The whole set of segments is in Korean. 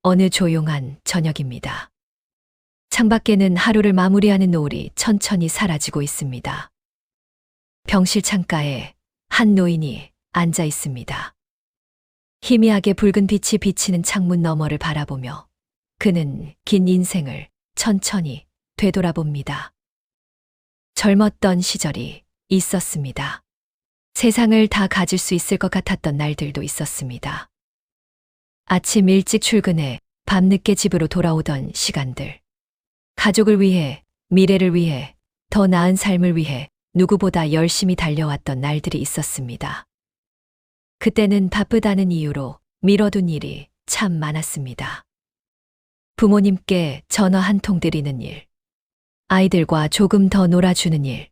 어느 조용한 저녁입니다. 창밖에는 하루를 마무리하는 노을이 천천히 사라지고 있습니다. 병실 창가에 한 노인이 앉아 있습니다. 희미하게 붉은 빛이 비치는 창문 너머를 바라보며 그는 긴 인생을 천천히 되돌아봅니다. 젊었던 시절이 있었습니다. 세상을 다 가질 수 있을 것 같았던 날들도 있었습니다. 아침 일찍 출근해 밤늦게 집으로 돌아오던 시간들. 가족을 위해, 미래를 위해, 더 나은 삶을 위해 누구보다 열심히 달려왔던 날들이 있었습니다. 그때는 바쁘다는 이유로 미뤄둔 일이 참 많았습니다. 부모님께 전화 한 통 드리는 일, 아이들과 조금 더 놀아주는 일,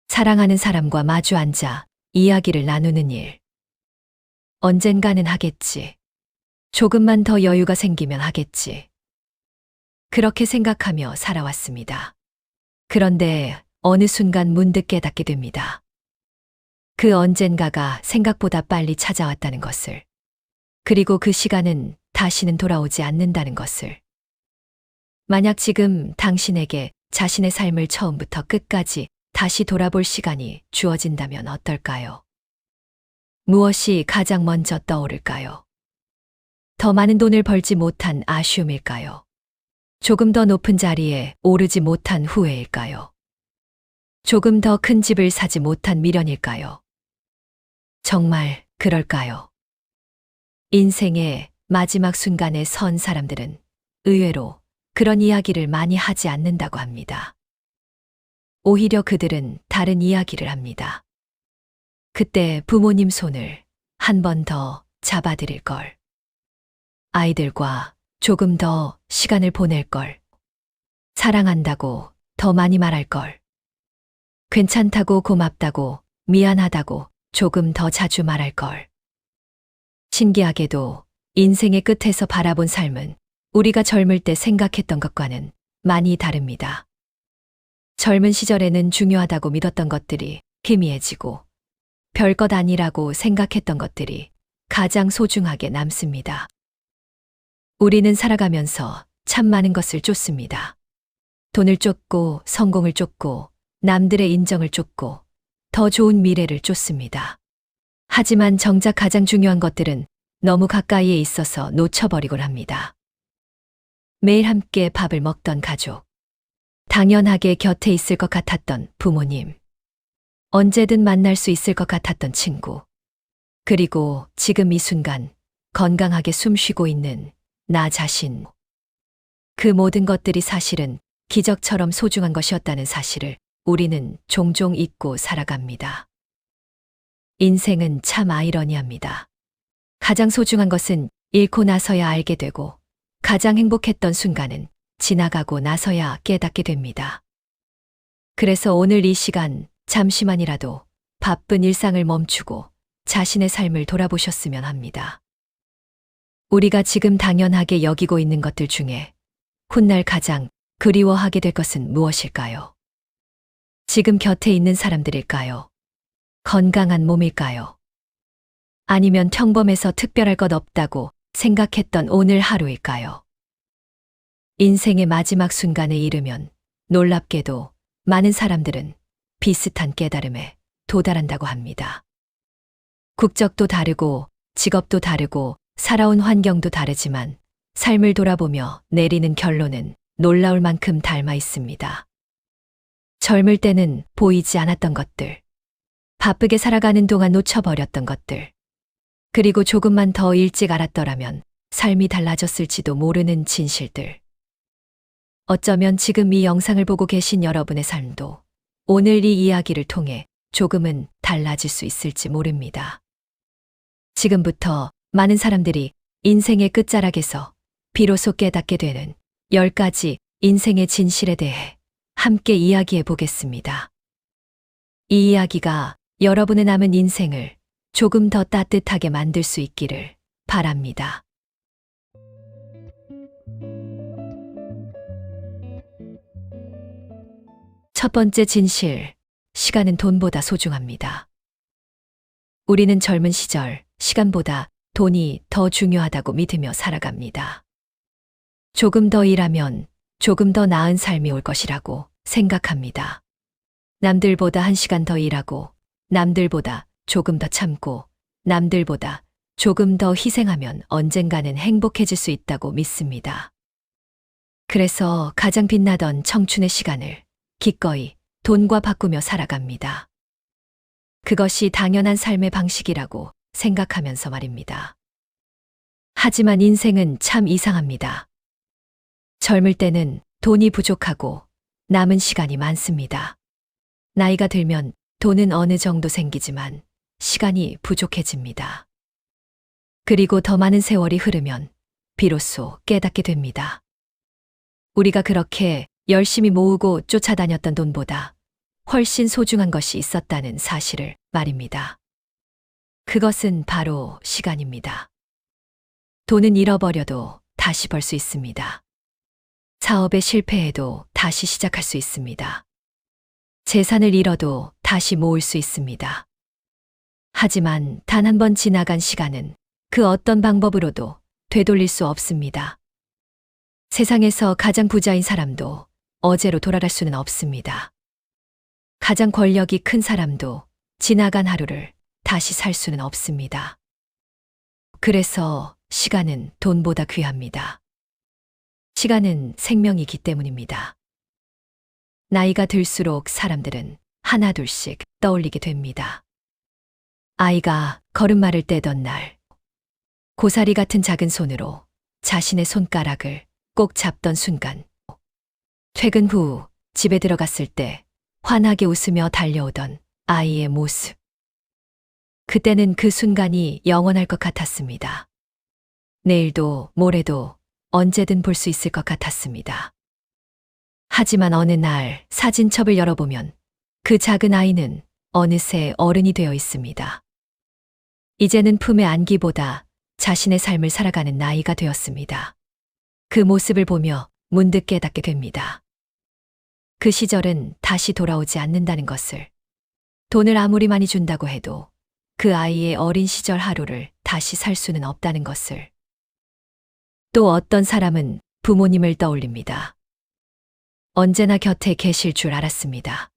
사랑하는 사람과 마주 앉아 이야기를 나누는 일. 언젠가는 하겠지. 조금만 더 여유가 생기면 하겠지. 그렇게 생각하며 살아왔습니다. 그런데 어느 순간 문득 깨닫게 됩니다. 그 언젠가가 생각보다 빨리 찾아왔다는 것을. 그리고 그 시간은 다시는 돌아오지 않는다는 것을. 만약 지금 당신에게 자신의 삶을 처음부터 끝까지 다시 돌아볼 시간이 주어진다면 어떨까요? 무엇이 가장 먼저 떠오를까요? 더 많은 돈을 벌지 못한 아쉬움일까요? 조금 더 높은 자리에 오르지 못한 후회일까요? 조금 더 큰 집을 사지 못한 미련일까요? 정말 그럴까요? 인생의 마지막 순간에 선 사람들은 의외로 그런 이야기를 많이 하지 않는다고 합니다. 오히려 그들은 다른 이야기를 합니다. 그때 부모님 손을 한 번 더 잡아드릴 걸. 아이들과 조금 더 시간을 보낼 걸. 사랑한다고 더 많이 말할 걸. 괜찮다고 고맙다고 미안하다고 조금 더 자주 말할 걸. 신기하게도 인생의 끝에서 바라본 삶은 우리가 젊을 때 생각했던 것과는 많이 다릅니다. 젊은 시절에는 중요하다고 믿었던 것들이 희미해지고 별것 아니라고 생각했던 것들이 가장 소중하게 남습니다. 우리는 살아가면서 참 많은 것을 쫓습니다. 돈을 쫓고 성공을 쫓고 남들의 인정을 쫓고 더 좋은 미래를 쫓습니다. 하지만 정작 가장 중요한 것들은 너무 가까이에 있어서 놓쳐버리곤 합니다. 매일 함께 밥을 먹던 가족, 당연하게 곁에 있을 것 같았던 부모님, 언제든 만날 수 있을 것 같았던 친구, 그리고 지금 이 순간 건강하게 숨 쉬고 있는 나 자신. 그 모든 것들이 사실은 기적처럼 소중한 것이었다는 사실을 우리는 종종 잊고 살아갑니다. 인생은 참 아이러니합니다. 가장 소중한 것은 잃고 나서야 알게 되고 가장 행복했던 순간은 지나가고 나서야 깨닫게 됩니다. 그래서 오늘 이 시간 잠시만이라도 바쁜 일상을 멈추고 자신의 삶을 돌아보셨으면 합니다. 우리가 지금 당연하게 여기고 있는 것들 중에 훗날 가장 그리워하게 될 것은 무엇일까요? 지금 곁에 있는 사람들일까요? 건강한 몸일까요? 아니면 평범해서 특별할 것 없다고 생각했던 오늘 하루일까요? 인생의 마지막 순간에 이르면 놀랍게도 많은 사람들은 비슷한 깨달음에 도달한다고 합니다. 국적도 다르고 직업도 다르고 살아온 환경도 다르지만 삶을 돌아보며 내리는 결론은 놀라울 만큼 닮아 있습니다. 젊을 때는 보이지 않았던 것들, 바쁘게 살아가는 동안 놓쳐버렸던 것들, 그리고 조금만 더 일찍 알았더라면 삶이 달라졌을지도 모르는 진실들. 어쩌면 지금 이 영상을 보고 계신 여러분의 삶도 오늘 이 이야기를 통해 조금은 달라질 수 있을지 모릅니다. 지금부터 많은 사람들이 인생의 끝자락에서 비로소 깨닫게 되는 10가지 인생의 진실에 대해 함께 이야기해 보겠습니다. 이 이야기가 여러분의 남은 인생을 조금 더 따뜻하게 만들 수 있기를 바랍니다. 첫 번째 진실, 시간은 돈보다 소중합니다. 우리는 젊은 시절 시간보다 돈이 더 중요하다고 믿으며 살아갑니다. 조금 더 일하면 조금 더 나은 삶이 올 것이라고 생각합니다. 남들보다 1시간 더 일하고, 남들보다 조금 더 참고, 남들보다 조금 더 희생하면 언젠가는 행복해질 수 있다고 믿습니다. 그래서 가장 빛나던 청춘의 시간을 기꺼이 돈과 바꾸며 살아갑니다. 그것이 당연한 삶의 방식이라고 생각하면서 말입니다. 하지만 인생은 참 이상합니다. 젊을 때는 돈이 부족하고 남은 시간이 많습니다. 나이가 들면 돈은 어느 정도 생기지만 시간이 부족해집니다. 그리고 더 많은 세월이 흐르면 비로소 깨닫게 됩니다. 우리가 그렇게 열심히 모으고 쫓아다녔던 돈보다 훨씬 소중한 것이 있었다는 사실을 말입니다. 그것은 바로 시간입니다. 돈은 잃어버려도 다시 벌 수 있습니다. 사업에 실패해도 다시 시작할 수 있습니다. 재산을 잃어도 다시 모을 수 있습니다. 하지만 단 한 번 지나간 시간은 그 어떤 방법으로도 되돌릴 수 없습니다. 세상에서 가장 부자인 사람도 어제로 돌아갈 수는 없습니다. 가장 권력이 큰 사람도 지나간 하루를 다시 살 수는 없습니다. 그래서 시간은 돈보다 귀합니다. 시간은 생명이기 때문입니다. 나이가 들수록 사람들은 하나둘씩 떠올리게 됩니다. 아이가 걸음마를 떼던 날, 고사리 같은 작은 손으로 자신의 손가락을 꼭 잡던 순간, 퇴근 후 집에 들어갔을 때 환하게 웃으며 달려오던 아이의 모습. 그때는 그 순간이 영원할 것 같았습니다. 내일도 모레도 언제든 볼 수 있을 것 같았습니다. 하지만 어느 날 사진첩을 열어보면 그 작은 아이는 어느새 어른이 되어 있습니다. 이제는 품에 안기보다 자신의 삶을 살아가는 나이가 되었습니다. 그 모습을 보며 문득 깨닫게 됩니다. 그 시절은 다시 돌아오지 않는다는 것을. 돈을 아무리 많이 준다고 해도 그 아이의 어린 시절 하루를 다시 살 수는 없다는 것을. 또 어떤 사람은 부모님을 떠올립니다. 언제나 곁에 계실 줄 알았습니다.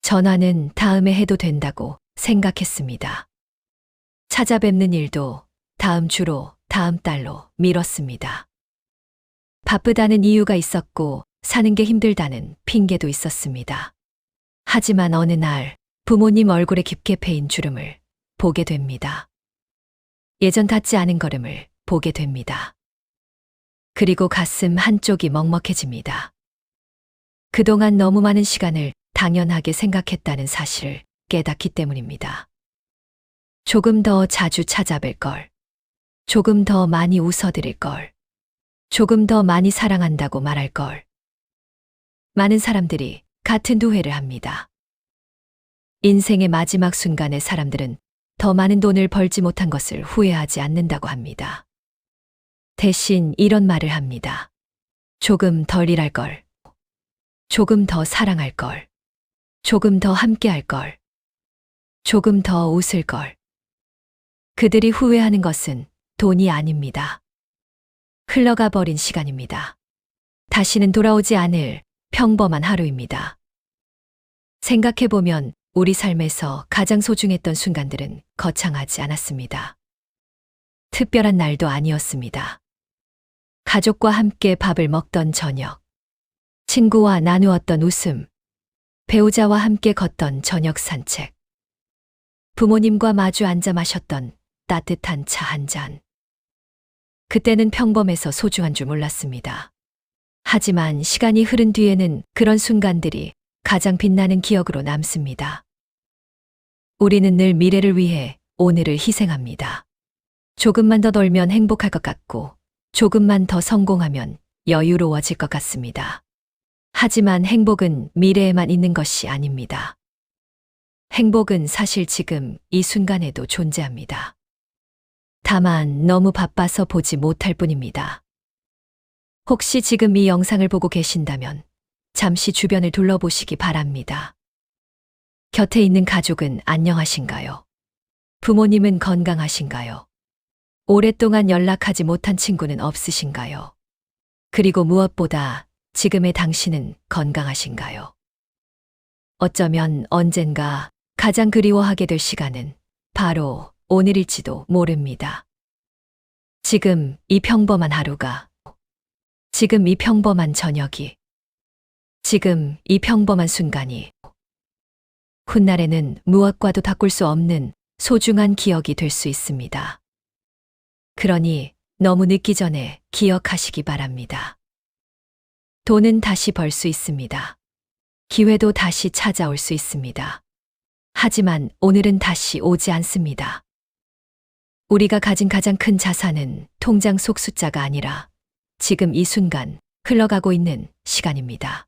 전화는 다음에 해도 된다고 생각했습니다. 찾아뵙는 일도 다음 주로, 다음 달로 미뤘습니다. 바쁘다는 이유가 있었고 사는 게 힘들다는 핑계도 있었습니다. 하지만 어느 날 부모님 얼굴에 깊게 패인 주름을 보게 됩니다. 예전 닿지 않은 걸음을 보게 됩니다. 그리고 가슴 한쪽이 먹먹해집니다. 그동안 너무 많은 시간을 당연하게 생각했다는 사실을 깨닫기 때문입니다. 조금 더 자주 찾아뵐 걸. 조금 더 많이 웃어드릴 걸. 조금 더 많이 사랑한다고 말할 걸. 많은 사람들이 같은 오해를 합니다. 인생의 마지막 순간에 사람들은 더 많은 돈을 벌지 못한 것을 후회하지 않는다고 합니다. 대신 이런 말을 합니다. 조금 덜 일할 걸. 조금 더 사랑할 걸. 조금 더 함께 할 걸. 조금 더 웃을 걸. 그들이 후회하는 것은 돈이 아닙니다. 흘러가 버린 시간입니다. 다시는 돌아오지 않을 평범한 하루입니다. 생각해보면 우리 삶에서 가장 소중했던 순간들은 거창하지 않았습니다. 특별한 날도 아니었습니다. 가족과 함께 밥을 먹던 저녁, 친구와 나누었던 웃음, 배우자와 함께 걷던 저녁 산책, 부모님과 마주 앉아 마셨던 따뜻한 차 한 잔. 그때는 평범해서 소중한 줄 몰랐습니다. 하지만 시간이 흐른 뒤에는 그런 순간들이 가장 빛나는 기억으로 남습니다. 우리는 늘 미래를 위해 오늘을 희생합니다. 조금만 더 놀면 행복할 것 같고, 조금만 더 성공하면 여유로워질 것 같습니다. 하지만 행복은 미래에만 있는 것이 아닙니다. 행복은 사실 지금 이 순간에도 존재합니다. 다만 너무 바빠서 보지 못할 뿐입니다. 혹시 지금 이 영상을 보고 계신다면 잠시 주변을 둘러보시기 바랍니다. 곁에 있는 가족은 안녕하신가요? 부모님은 건강하신가요? 오랫동안 연락하지 못한 친구는 없으신가요? 그리고 무엇보다 지금의 당신은 건강하신가요? 어쩌면 언젠가 가장 그리워하게 될 시간은 바로 오늘일지도 모릅니다. 지금 이 평범한 하루가, 지금 이 평범한 저녁이, 지금 이 평범한 순간이 훗날에는 무엇과도 바꿀 수 없는 소중한 기억이 될 수 있습니다. 그러니 너무 늦기 전에 기억하시기 바랍니다. 돈은 다시 벌 수 있습니다. 기회도 다시 찾아올 수 있습니다. 하지만 오늘은 다시 오지 않습니다. 우리가 가진 가장 큰 자산은 통장 속 숫자가 아니라 지금 이 순간 흘러가고 있는 시간입니다.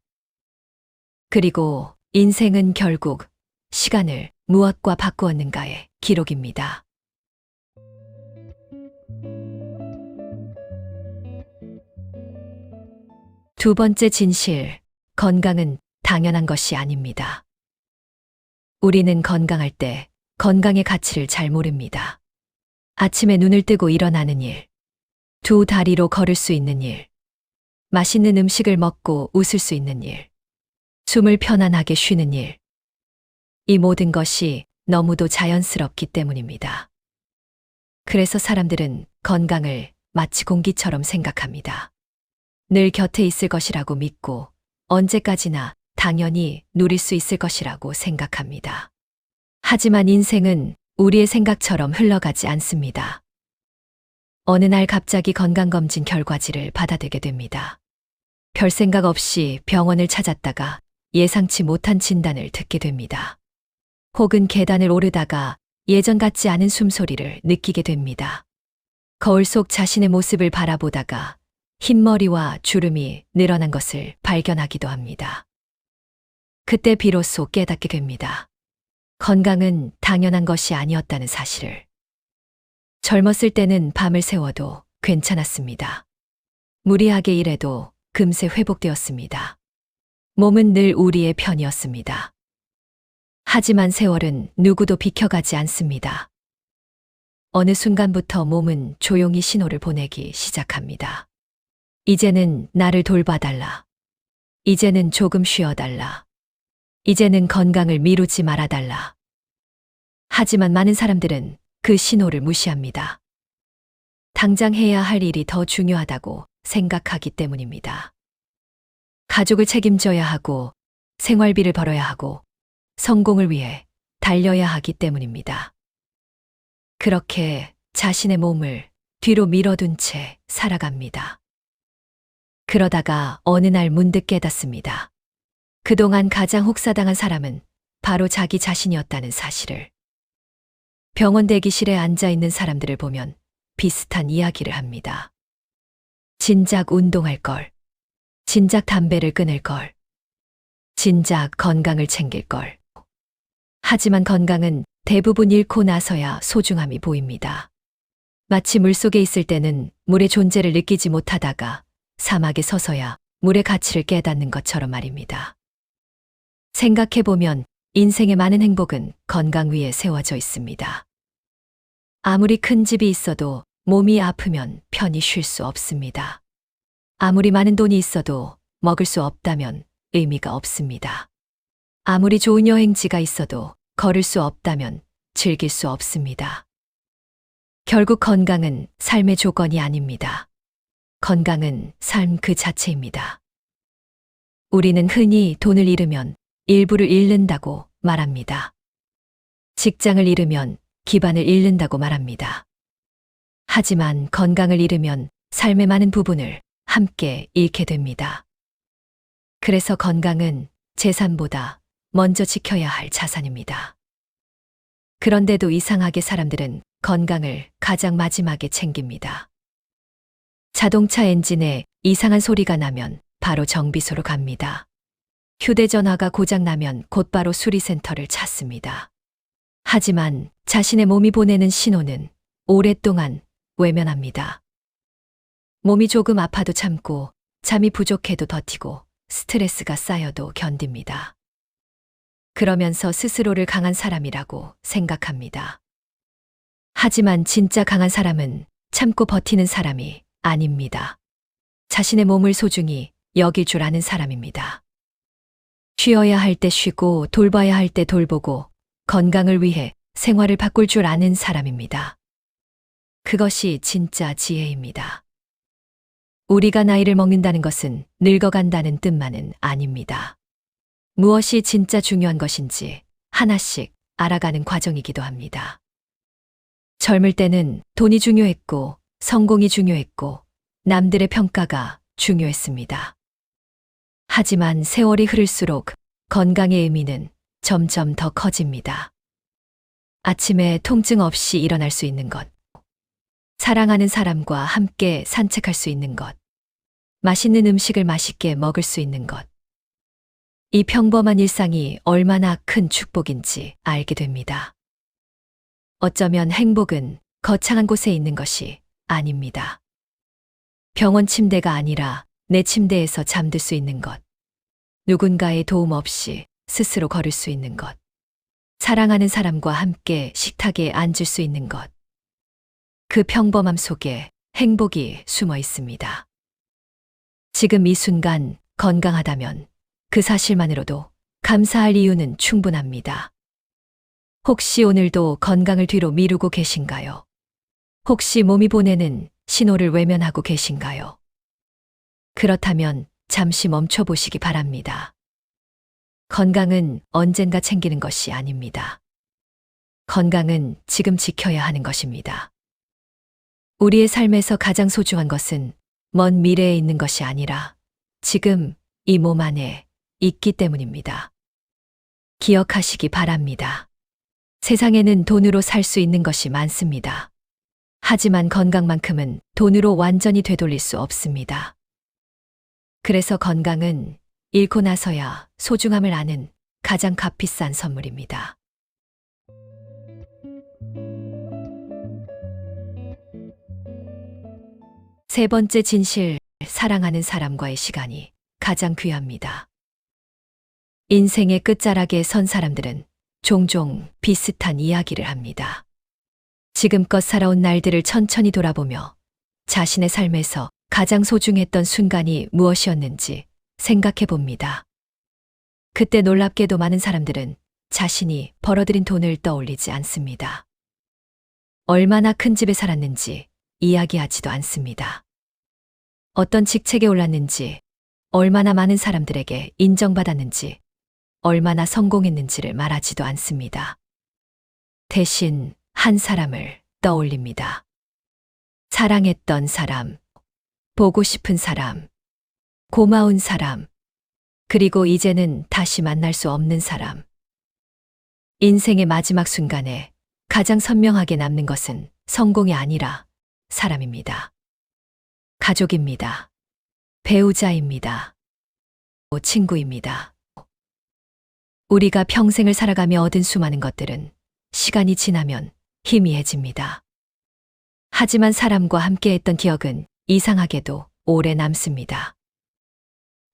그리고 인생은 결국 시간을 무엇과 바꾸었는가의 기록입니다. 두 번째 진실, 건강은 당연한 것이 아닙니다. 우리는 건강할 때 건강의 가치를 잘 모릅니다. 아침에 눈을 뜨고 일어나는 일, 두 다리로 걸을 수 있는 일, 맛있는 음식을 먹고 웃을 수 있는 일, 숨을 편안하게 쉬는 일. 이 모든 것이 너무도 자연스럽기 때문입니다. 그래서 사람들은 건강을 마치 공기처럼 생각합니다. 늘 곁에 있을 것이라고 믿고 언제까지나 당연히 누릴 수 있을 것이라고 생각합니다. 하지만 인생은 우리의 생각처럼 흘러가지 않습니다. 어느 날 갑자기 건강검진 결과지를 받아들게 됩니다. 별 생각 없이 병원을 찾았다가 예상치 못한 진단을 듣게 됩니다. 혹은 계단을 오르다가 예전 같지 않은 숨소리를 느끼게 됩니다. 거울 속 자신의 모습을 바라보다가 흰머리와 주름이 늘어난 것을 발견하기도 합니다. 그때 비로소 깨닫게 됩니다. 건강은 당연한 것이 아니었다는 사실을. 젊었을 때는 밤을 새워도 괜찮았습니다. 무리하게 일해도 금세 회복되었습니다. 몸은 늘 우리의 편이었습니다. 하지만 세월은 누구도 비켜가지 않습니다. 어느 순간부터 몸은 조용히 신호를 보내기 시작합니다. 이제는 나를 돌봐달라. 이제는 조금 쉬어달라. 이제는 건강을 미루지 말아달라. 하지만 많은 사람들은 그 신호를 무시합니다. 당장 해야 할 일이 더 중요하다고 생각하기 때문입니다. 가족을 책임져야 하고, 생활비를 벌어야 하고, 성공을 위해 달려야 하기 때문입니다. 그렇게 자신의 몸을 뒤로 밀어둔 채 살아갑니다. 그러다가 어느 날 문득 깨닫습니다. 그동안 가장 혹사당한 사람은 바로 자기 자신이었다는 사실을. 병원 대기실에 앉아 있는 사람들을 보면 비슷한 이야기를 합니다. 진작 운동할 걸. 진작 담배를 끊을 걸. 진작 건강을 챙길 걸. 하지만 건강은 대부분 잃고 나서야 소중함이 보입니다. 마치 물속에 있을 때는 물의 존재를 느끼지 못하다가 사막에 서서야 물의 가치를 깨닫는 것처럼 말입니다. 생각해보면 인생의 많은 행복은 건강 위에 세워져 있습니다. 아무리 큰 집이 있어도 몸이 아프면 편히 쉴 수 없습니다. 아무리 많은 돈이 있어도 먹을 수 없다면 의미가 없습니다. 아무리 좋은 여행지가 있어도 걸을 수 없다면 즐길 수 없습니다. 결국 건강은 삶의 조건이 아닙니다. 건강은 삶 그 자체입니다. 우리는 흔히 돈을 잃으면 일부를 잃는다고 말합니다. 직장을 잃으면 기반을 잃는다고 말합니다. 하지만 건강을 잃으면 삶의 많은 부분을 함께 잃게 됩니다. 그래서 건강은 재산보다 먼저 지켜야 할 자산입니다. 그런데도 이상하게 사람들은 건강을 가장 마지막에 챙깁니다. 자동차 엔진에 이상한 소리가 나면 바로 정비소로 갑니다. 휴대전화가 고장나면 곧바로 수리센터를 찾습니다. 하지만 자신의 몸이 보내는 신호는 오랫동안 외면합니다. 몸이 조금 아파도 참고, 잠이 부족해도 버티고, 스트레스가 쌓여도 견딥니다. 그러면서 스스로를 강한 사람이라고 생각합니다. 하지만 진짜 강한 사람은 참고 버티는 사람이 아닙니다. 자신의 몸을 소중히 여길 줄 아는 사람입니다. 쉬어야 할 때 쉬고 돌봐야 할 때 돌보고 건강을 위해 생활을 바꿀 줄 아는 사람입니다. 그것이 진짜 지혜입니다. 우리가 나이를 먹는다는 것은 늙어간다는 뜻만은 아닙니다. 무엇이 진짜 중요한 것인지 하나씩 알아가는 과정이기도 합니다. 젊을 때는 돈이 중요했고 성공이 중요했고 남들의 평가가 중요했습니다. 하지만 세월이 흐를수록 건강의 의미는 점점 더 커집니다. 아침에 통증 없이 일어날 수 있는 것, 사랑하는 사람과 함께 산책할 수 있는 것, 맛있는 음식을 맛있게 먹을 수 있는 것. 이 평범한 일상이 얼마나 큰 축복인지 알게 됩니다. 어쩌면 행복은 거창한 곳에 있는 것이 아닙니다. 병원 침대가 아니라 내 침대에서 잠들 수 있는 것, 누군가의 도움 없이 스스로 걸을 수 있는 것, 사랑하는 사람과 함께 식탁에 앉을 수 있는 것. 그 평범함 속에 행복이 숨어 있습니다. 지금 이 순간 건강하다면 그 사실만으로도 감사할 이유는 충분합니다. 혹시 오늘도 건강을 뒤로 미루고 계신가요? 혹시 몸이 보내는 신호를 외면하고 계신가요? 그렇다면 잠시 멈춰보시기 바랍니다. 건강은 언젠가 챙기는 것이 아닙니다. 건강은 지금 지켜야 하는 것입니다. 우리의 삶에서 가장 소중한 것은 먼 미래에 있는 것이 아니라 지금 이 몸 안에 있기 때문입니다. 기억하시기 바랍니다. 세상에는 돈으로 살 수 있는 것이 많습니다. 하지만 건강만큼은 돈으로 완전히 되돌릴 수 없습니다. 그래서 건강은 잃고 나서야 소중함을 아는 가장 값비싼 선물입니다. 세 번째 진실, 사랑하는 사람과의 시간이 가장 귀합니다. 인생의 끝자락에 선 사람들은 종종 비슷한 이야기를 합니다. 지금껏 살아온 날들을 천천히 돌아보며 자신의 삶에서 가장 소중했던 순간이 무엇이었는지 생각해 봅니다. 그때 놀랍게도 많은 사람들은 자신이 벌어들인 돈을 떠올리지 않습니다. 얼마나 큰 집에 살았는지 이야기하지도 않습니다. 어떤 직책에 올랐는지, 얼마나 많은 사람들에게 인정받았는지, 얼마나 성공했는지를 말하지도 않습니다. 대신 한 사람을 떠올립니다. 사랑했던 사람, 보고 싶은 사람, 고마운 사람, 그리고 이제는 다시 만날 수 없는 사람. 인생의 마지막 순간에 가장 선명하게 남는 것은 성공이 아니라 사람입니다. 가족입니다. 배우자입니다. 친구입니다. 우리가 평생을 살아가며 얻은 수많은 것들은 시간이 지나면 희미해집니다. 하지만 사람과 함께했던 기억은 이상하게도 오래 남습니다.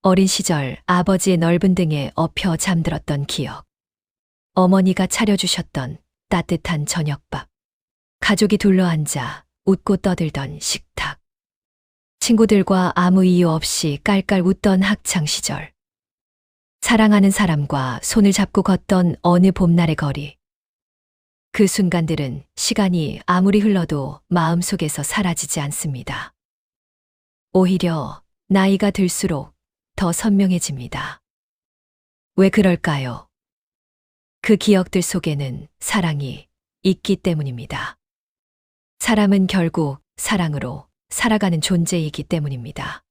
어린 시절 아버지의 넓은 등에 엎여 잠들었던 기억, 어머니가 차려주셨던 따뜻한 저녁밥, 가족이 둘러앉아 웃고 떠들던 식탁, 친구들과 아무 이유 없이 깔깔 웃던 학창 시절, 사랑하는 사람과 손을 잡고 걷던 어느 봄날의 거리. 그 순간들은 시간이 아무리 흘러도 마음속에서 사라지지 않습니다. 오히려 나이가 들수록 더 선명해집니다. 왜 그럴까요? 그 기억들 속에는 사랑이 있기 때문입니다. 사람은 결국 사랑으로 살아가는 존재이기 때문입니다.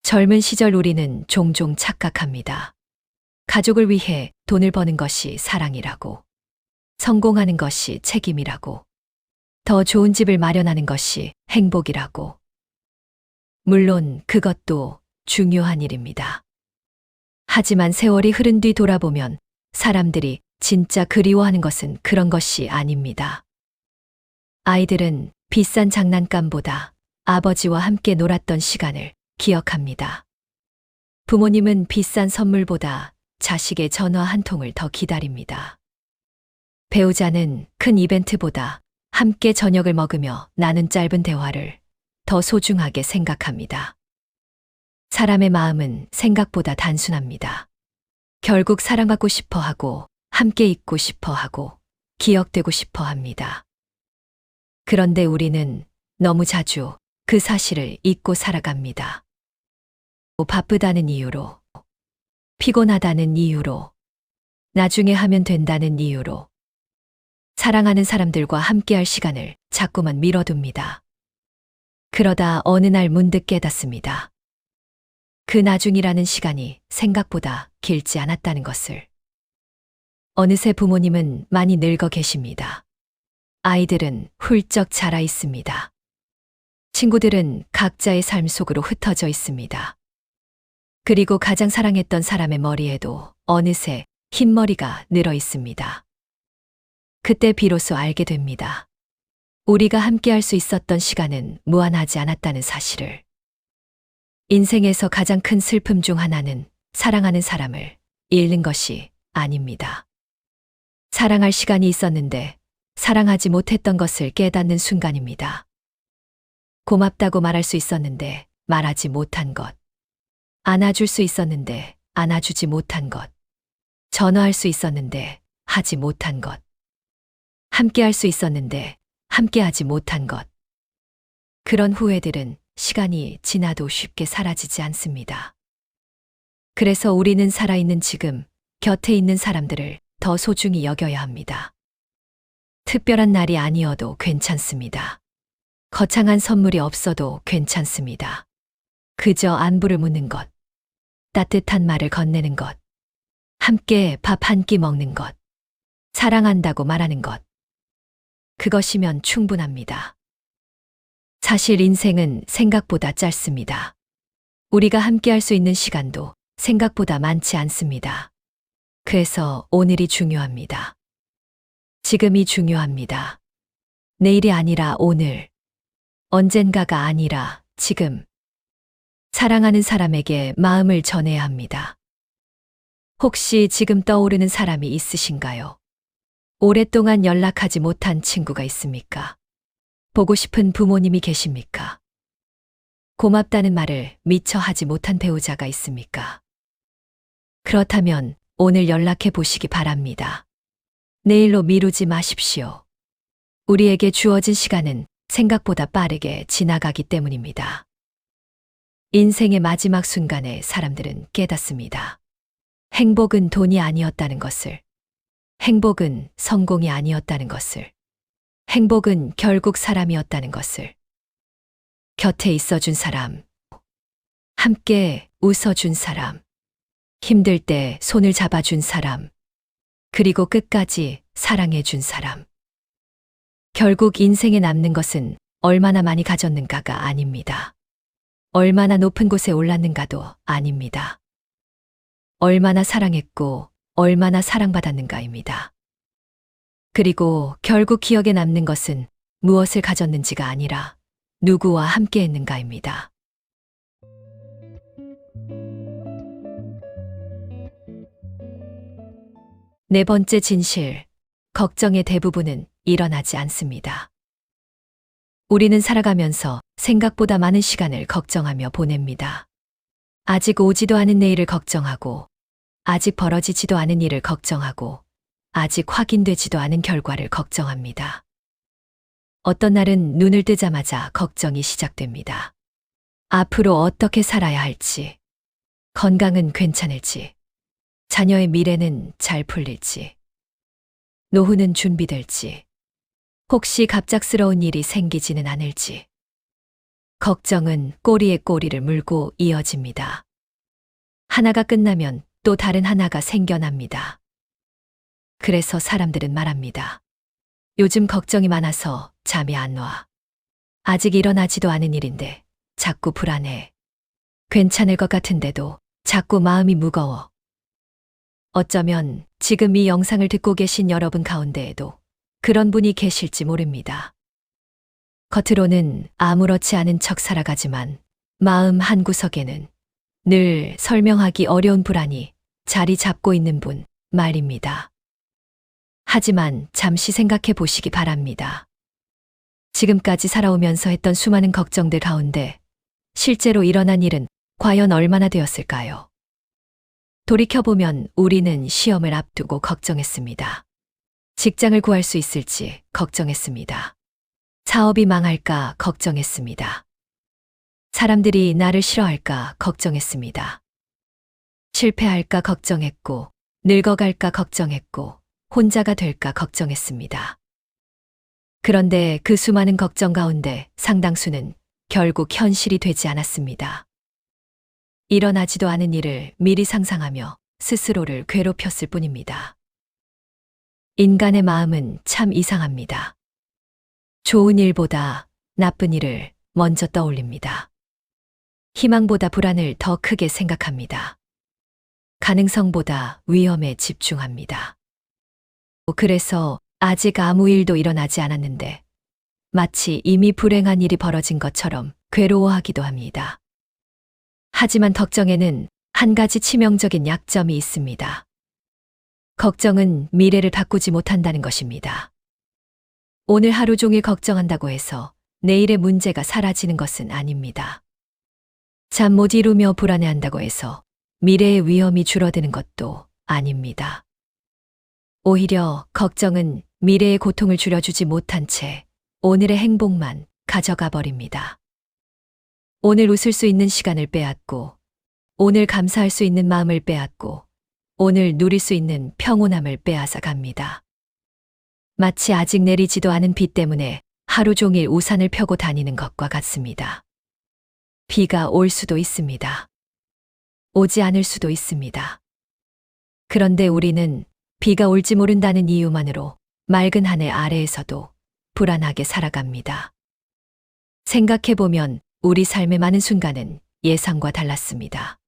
젊은 시절 우리는 종종 착각합니다. 가족을 위해 돈을 버는 것이 사랑이라고, 성공하는 것이 책임이라고, 더 좋은 집을 마련하는 것이 행복이라고. 물론 그것도 중요한 일입니다. 하지만 세월이 흐른 뒤 돌아보면 사람들이 진짜 그리워하는 것은 그런 것이 아닙니다. 아이들은 비싼 장난감보다 아버지와 함께 놀았던 시간을 기억합니다. 부모님은 비싼 선물보다 자식의 전화 한 통을 더 기다립니다. 배우자는 큰 이벤트보다 함께 저녁을 먹으며 나눈 짧은 대화를 더 소중하게 생각합니다. 사람의 마음은 생각보다 단순합니다. 결국 사랑받고 싶어 하고, 함께 있고 싶어 하고, 기억되고 싶어 합니다. 그런데 우리는 너무 자주 그 사실을 잊고 살아갑니다. 바쁘다는 이유로, 피곤하다는 이유로, 나중에 하면 된다는 이유로, 사랑하는 사람들과 함께할 시간을 자꾸만 미뤄둡니다. 그러다 어느 날 문득 깨닫습니다. 그 나중이라는 시간이 생각보다 길지 않았다는 것을. 어느새 부모님은 많이 늙어 계십니다. 아이들은 훌쩍 자라 있습니다. 친구들은 각자의 삶 속으로 흩어져 있습니다. 그리고 가장 사랑했던 사람의 머리에도 어느새 흰머리가 늘어 있습니다. 그때 비로소 알게 됩니다. 우리가 함께할 수 있었던 시간은 무한하지 않았다는 사실을. 인생에서 가장 큰 슬픔 중 하나는 사랑하는 사람을 잃는 것이 아닙니다. 사랑할 시간이 있었는데 사랑하지 못했던 것을 깨닫는 순간입니다. 고맙다고 말할 수 있었는데 말하지 못한 것. 안아줄 수 있었는데 안아주지 못한 것. 전화할 수 있었는데 하지 못한 것. 함께할 수 있었는데 함께하지 못한 것. 그런 후회들은 시간이 지나도 쉽게 사라지지 않습니다. 그래서 우리는 살아있는 지금 곁에 있는 사람들을 더 소중히 여겨야 합니다. 특별한 날이 아니어도 괜찮습니다. 거창한 선물이 없어도 괜찮습니다. 그저 안부를 묻는 것, 따뜻한 말을 건네는 것, 함께 밥 한 끼 먹는 것, 사랑한다고 말하는 것. 그것이면 충분합니다. 사실 인생은 생각보다 짧습니다. 우리가 함께할 수 있는 시간도 생각보다 많지 않습니다. 그래서 오늘이 중요합니다. 지금이 중요합니다. 내일이 아니라 오늘. 언젠가가 아니라 지금. 사랑하는 사람에게 마음을 전해야 합니다. 혹시 지금 떠오르는 사람이 있으신가요? 오랫동안 연락하지 못한 친구가 있습니까? 보고 싶은 부모님이 계십니까? 고맙다는 말을 미처 하지 못한 배우자가 있습니까? 그렇다면 오늘 연락해 보시기 바랍니다. 내일로 미루지 마십시오. 우리에게 주어진 시간은 생각보다 빠르게 지나가기 때문입니다. 인생의 마지막 순간에 사람들은 깨닫습니다. 행복은 돈이 아니었다는 것을. 행복은 성공이 아니었다는 것을. 행복은 결국 사람이었다는 것을. 곁에 있어준 사람. 함께 웃어준 사람. 힘들 때 손을 잡아준 사람. 그리고 끝까지 사랑해준 사람. 결국 인생에 남는 것은 얼마나 많이 가졌는가가 아닙니다. 얼마나 높은 곳에 올랐는가도 아닙니다. 얼마나 사랑했고 얼마나 사랑받았는가입니다. 그리고 결국 기억에 남는 것은 무엇을 가졌는지가 아니라 누구와 함께 했는가입니다. 네 번째 진실, 걱정의 대부분은 일어나지 않습니다. 우리는 살아가면서 생각보다 많은 시간을 걱정하며 보냅니다. 아직 오지도 않은 내일을 걱정하고, 아직 벌어지지도 않은 일을 걱정하고, 아직 확인되지도 않은 결과를 걱정합니다. 어떤 날은 눈을 뜨자마자 걱정이 시작됩니다. 앞으로 어떻게 살아야 할지, 건강은 괜찮을지, 자녀의 미래는 잘 풀릴지, 노후는 준비될지, 혹시 갑작스러운 일이 생기지는 않을지. 걱정은 꼬리에 꼬리를 물고 이어집니다. 하나가 끝나면 또 다른 하나가 생겨납니다. 그래서 사람들은 말합니다. 요즘 걱정이 많아서 잠이 안 와. 아직 일어나지도 않은 일인데 자꾸 불안해. 괜찮을 것 같은데도 자꾸 마음이 무거워. 어쩌면 지금 이 영상을 듣고 계신 여러분 가운데에도 그런 분이 계실지 모릅니다. 겉으로는 아무렇지 않은 척 살아가지만 마음 한구석에는 늘 설명하기 어려운 불안이 자리 잡고 있는 분 말입니다. 하지만 잠시 생각해 보시기 바랍니다. 지금까지 살아오면서 했던 수많은 걱정들 가운데 실제로 일어난 일은 과연 얼마나 되었을까요? 돌이켜보면 우리는 시험을 앞두고 걱정했습니다. 직장을 구할 수 있을지 걱정했습니다. 사업이 망할까 걱정했습니다. 사람들이 나를 싫어할까 걱정했습니다. 실패할까 걱정했고, 늙어갈까 걱정했고, 혼자가 될까 걱정했습니다. 그런데 그 수많은 걱정 가운데 상당수는 결국 현실이 되지 않았습니다. 일어나지도 않은 일을 미리 상상하며 스스로를 괴롭혔을 뿐입니다. 인간의 마음은 참 이상합니다. 좋은 일보다 나쁜 일을 먼저 떠올립니다. 희망보다 불안을 더 크게 생각합니다. 가능성보다 위험에 집중합니다. 그래서 아직 아무 일도 일어나지 않았는데 마치 이미 불행한 일이 벌어진 것처럼 괴로워하기도 합니다. 하지만 걱정에는 한 가지 치명적인 약점이 있습니다. 걱정은 미래를 바꾸지 못한다는 것입니다. 오늘 하루 종일 걱정한다고 해서 내일의 문제가 사라지는 것은 아닙니다. 잠 못 이루며 불안해한다고 해서 미래의 위험이 줄어드는 것도 아닙니다. 오히려 걱정은 미래의 고통을 줄여주지 못한 채 오늘의 행복만 가져가 버립니다. 오늘 웃을 수 있는 시간을 빼앗고, 오늘 감사할 수 있는 마음을 빼앗고, 오늘 누릴 수 있는 평온함을 빼앗아 갑니다. 마치 아직 내리지도 않은 비 때문에 하루 종일 우산을 펴고 다니는 것과 같습니다. 비가 올 수도 있습니다. 오지 않을 수도 있습니다. 그런데 우리는 비가 올지 모른다는 이유만으로 맑은 하늘 아래에서도 불안하게 살아갑니다. 생각해보면 우리 삶의 많은 순간은 예상과 달랐습니다.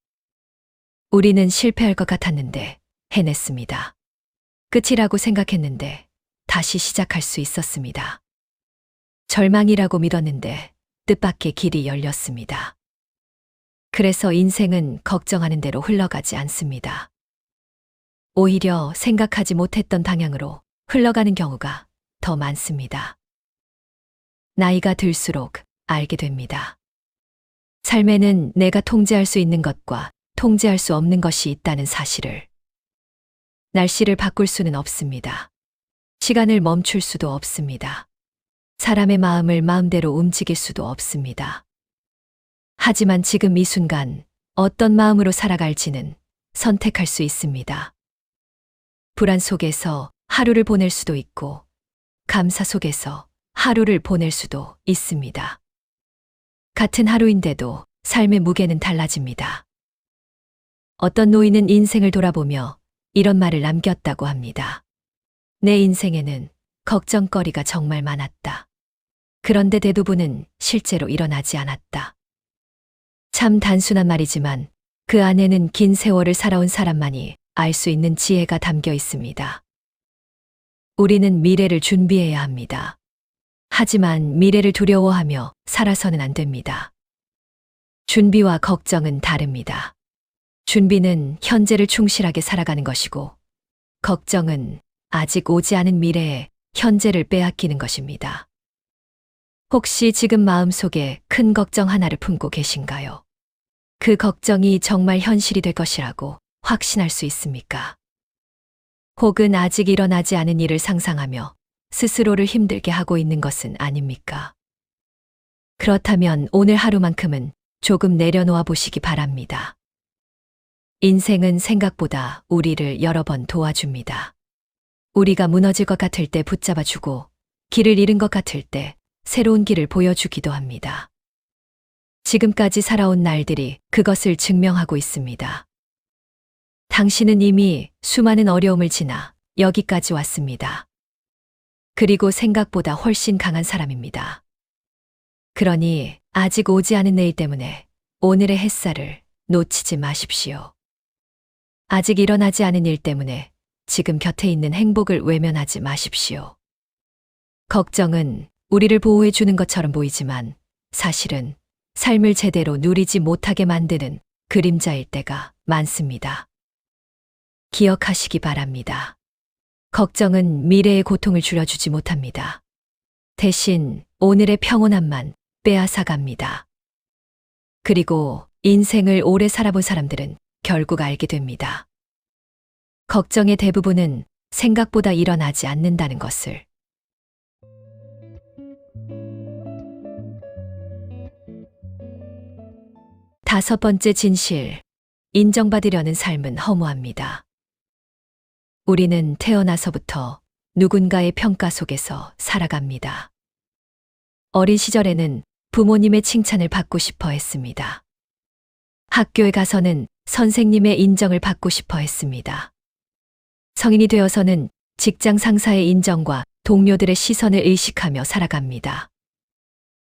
우리는 실패할 것 같았는데 해냈습니다. 끝이라고 생각했는데 다시 시작할 수 있었습니다. 절망이라고 믿었는데 뜻밖의 길이 열렸습니다. 그래서 인생은 걱정하는 대로 흘러가지 않습니다. 오히려 생각하지 못했던 방향으로 흘러가는 경우가 더 많습니다. 나이가 들수록 알게 됩니다. 삶에는 내가 통제할 수 있는 것과 통제할 수 없는 것이 있다는 사실을. 날씨를 바꿀 수는 없습니다. 시간을 멈출 수도 없습니다. 사람의 마음을 마음대로 움직일 수도 없습니다. 하지만 지금 이 순간 어떤 마음으로 살아갈지는 선택할 수 있습니다. 불안 속에서 하루를 보낼 수도 있고, 감사 속에서 하루를 보낼 수도 있습니다. 같은 하루인데도 삶의 무게는 달라집니다. 어떤 노인은 인생을 돌아보며 이런 말을 남겼다고 합니다. 내 인생에는 걱정거리가 정말 많았다. 그런데 대부분은 실제로 일어나지 않았다. 참 단순한 말이지만 그 안에는 긴 세월을 살아온 사람만이 알 수 있는 지혜가 담겨 있습니다. 우리는 미래를 준비해야 합니다. 하지만 미래를 두려워하며 살아서는 안 됩니다. 준비와 걱정은 다릅니다. 준비는 현재를 충실하게 살아가는 것이고, 걱정은 아직 오지 않은 미래에 현재를 빼앗기는 것입니다. 혹시 지금 마음속에 큰 걱정 하나를 품고 계신가요? 그 걱정이 정말 현실이 될 것이라고 확신할 수 있습니까? 혹은 아직 일어나지 않은 일을 상상하며 스스로를 힘들게 하고 있는 것은 아닙니까? 그렇다면 오늘 하루만큼은 조금 내려놓아 보시기 바랍니다. 인생은 생각보다 우리를 여러 번 도와줍니다. 우리가 무너질 것 같을 때 붙잡아주고, 길을 잃은 것 같을 때 새로운 길을 보여주기도 합니다. 지금까지 살아온 날들이 그것을 증명하고 있습니다. 당신은 이미 수많은 어려움을 지나 여기까지 왔습니다. 그리고 생각보다 훨씬 강한 사람입니다. 그러니 아직 오지 않은 내일 때문에 오늘의 햇살을 놓치지 마십시오. 아직 일어나지 않은 일 때문에 지금 곁에 있는 행복을 외면하지 마십시오. 걱정은 우리를 보호해 주는 것처럼 보이지만 사실은 삶을 제대로 누리지 못하게 만드는 그림자일 때가 많습니다. 기억하시기 바랍니다. 걱정은 미래의 고통을 줄여주지 못합니다. 대신 오늘의 평온함만 빼앗아갑니다. 그리고 인생을 오래 살아본 사람들은 결국 알게 됩니다. 걱정의 대부분은 생각보다 일어나지 않는다는 것을. 다섯 번째 진실. 인정받으려는 삶은 허무합니다. 우리는 태어나서부터 누군가의 평가 속에서 살아갑니다. 어린 시절에는 부모님의 칭찬을 받고 싶어 했습니다. 학교에 가서는 선생님의 인정을 받고 싶어 했습니다. 성인이 되어서는 직장 상사의 인정과 동료들의 시선을 의식하며 살아갑니다.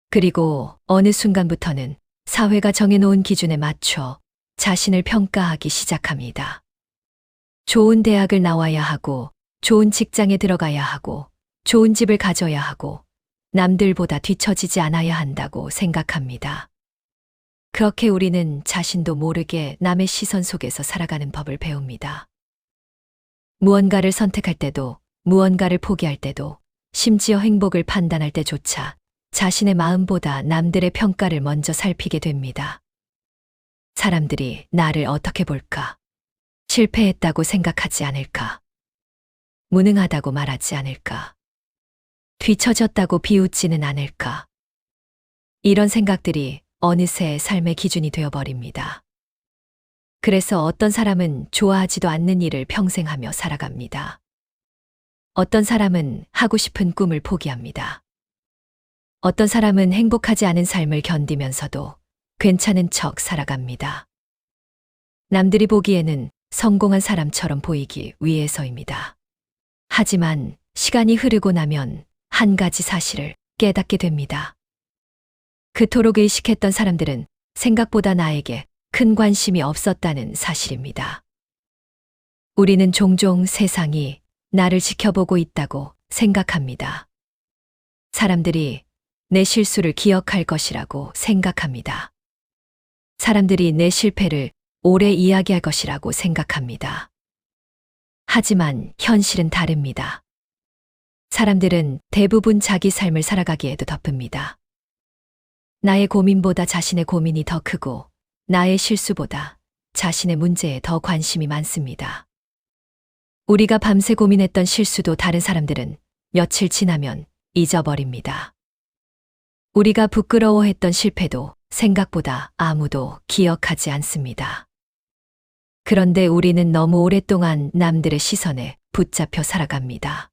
그리고 어느 순간부터는 사회가 정해놓은 기준에 맞춰 자신을 평가하기 시작합니다. 좋은 대학을 나와야 하고, 좋은 직장에 들어가야 하고, 좋은 집을 가져야 하고, 남들보다 뒤처지지 않아야 한다고 생각합니다. 그렇게 우리는 자신도 모르게 남의 시선 속에서 살아가는 법을 배웁니다. 무언가를 선택할 때도, 무언가를 포기할 때도, 심지어 행복을 판단할 때조차 자신의 마음보다 남들의 평가를 먼저 살피게 됩니다. 사람들이 나를 어떻게 볼까? 실패했다고 생각하지 않을까? 무능하다고 말하지 않을까? 뒤처졌다고 비웃지는 않을까? 이런 생각들이 어느새 삶의 기준이 되어버립니다. 그래서 어떤 사람은 좋아하지도 않는 일을 평생 하며 살아갑니다. 어떤 사람은 하고 싶은 꿈을 포기합니다. 어떤 사람은 행복하지 않은 삶을 견디면서도 괜찮은 척 살아갑니다. 남들이 보기에는 성공한 사람처럼 보이기 위해서입니다. 하지만 시간이 흐르고 나면 한 가지 사실을 깨닫게 됩니다. 그토록 의식했던 사람들은 생각보다 나에게 큰 관심이 없었다는 사실입니다. 우리는 종종 세상이 나를 지켜보고 있다고 생각합니다. 사람들이 내 실수를 기억할 것이라고 생각합니다. 사람들이 내 실패를 오래 이야기할 것이라고 생각합니다. 하지만 현실은 다릅니다. 사람들은 대부분 자기 삶을 살아가기에도 덮습니다. 나의 고민보다 자신의 고민이 더 크고 나의 실수보다 자신의 문제에 더 관심이 많습니다. 우리가 밤새 고민했던 실수도 다른 사람들은 며칠 지나면 잊어버립니다. 우리가 부끄러워했던 실패도 생각보다 아무도 기억하지 않습니다. 그런데 우리는 너무 오랫동안 남들의 시선에 붙잡혀 살아갑니다.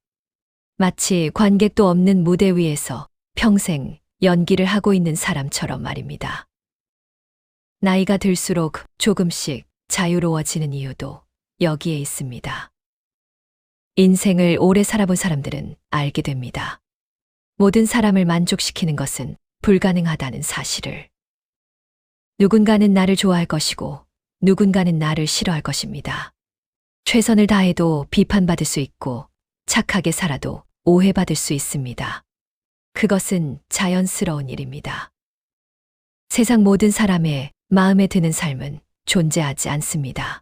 마치 관객도 없는 무대 위에서 평생 연기를 하고 있는 사람처럼 말입니다. 나이가 들수록 조금씩 자유로워지는 이유도 여기에 있습니다. 인생을 오래 살아본 사람들은 알게 됩니다. 모든 사람을 만족시키는 것은 불가능하다는 사실을. 누군가는 나를 좋아할 것이고 누군가는 나를 싫어할 것입니다. 최선을 다해도 비판받을 수 있고 착하게 살아도 오해받을 수 있습니다. 그것은 자연스러운 일입니다. 세상 모든 사람의 마음에 드는 삶은 존재하지 않습니다.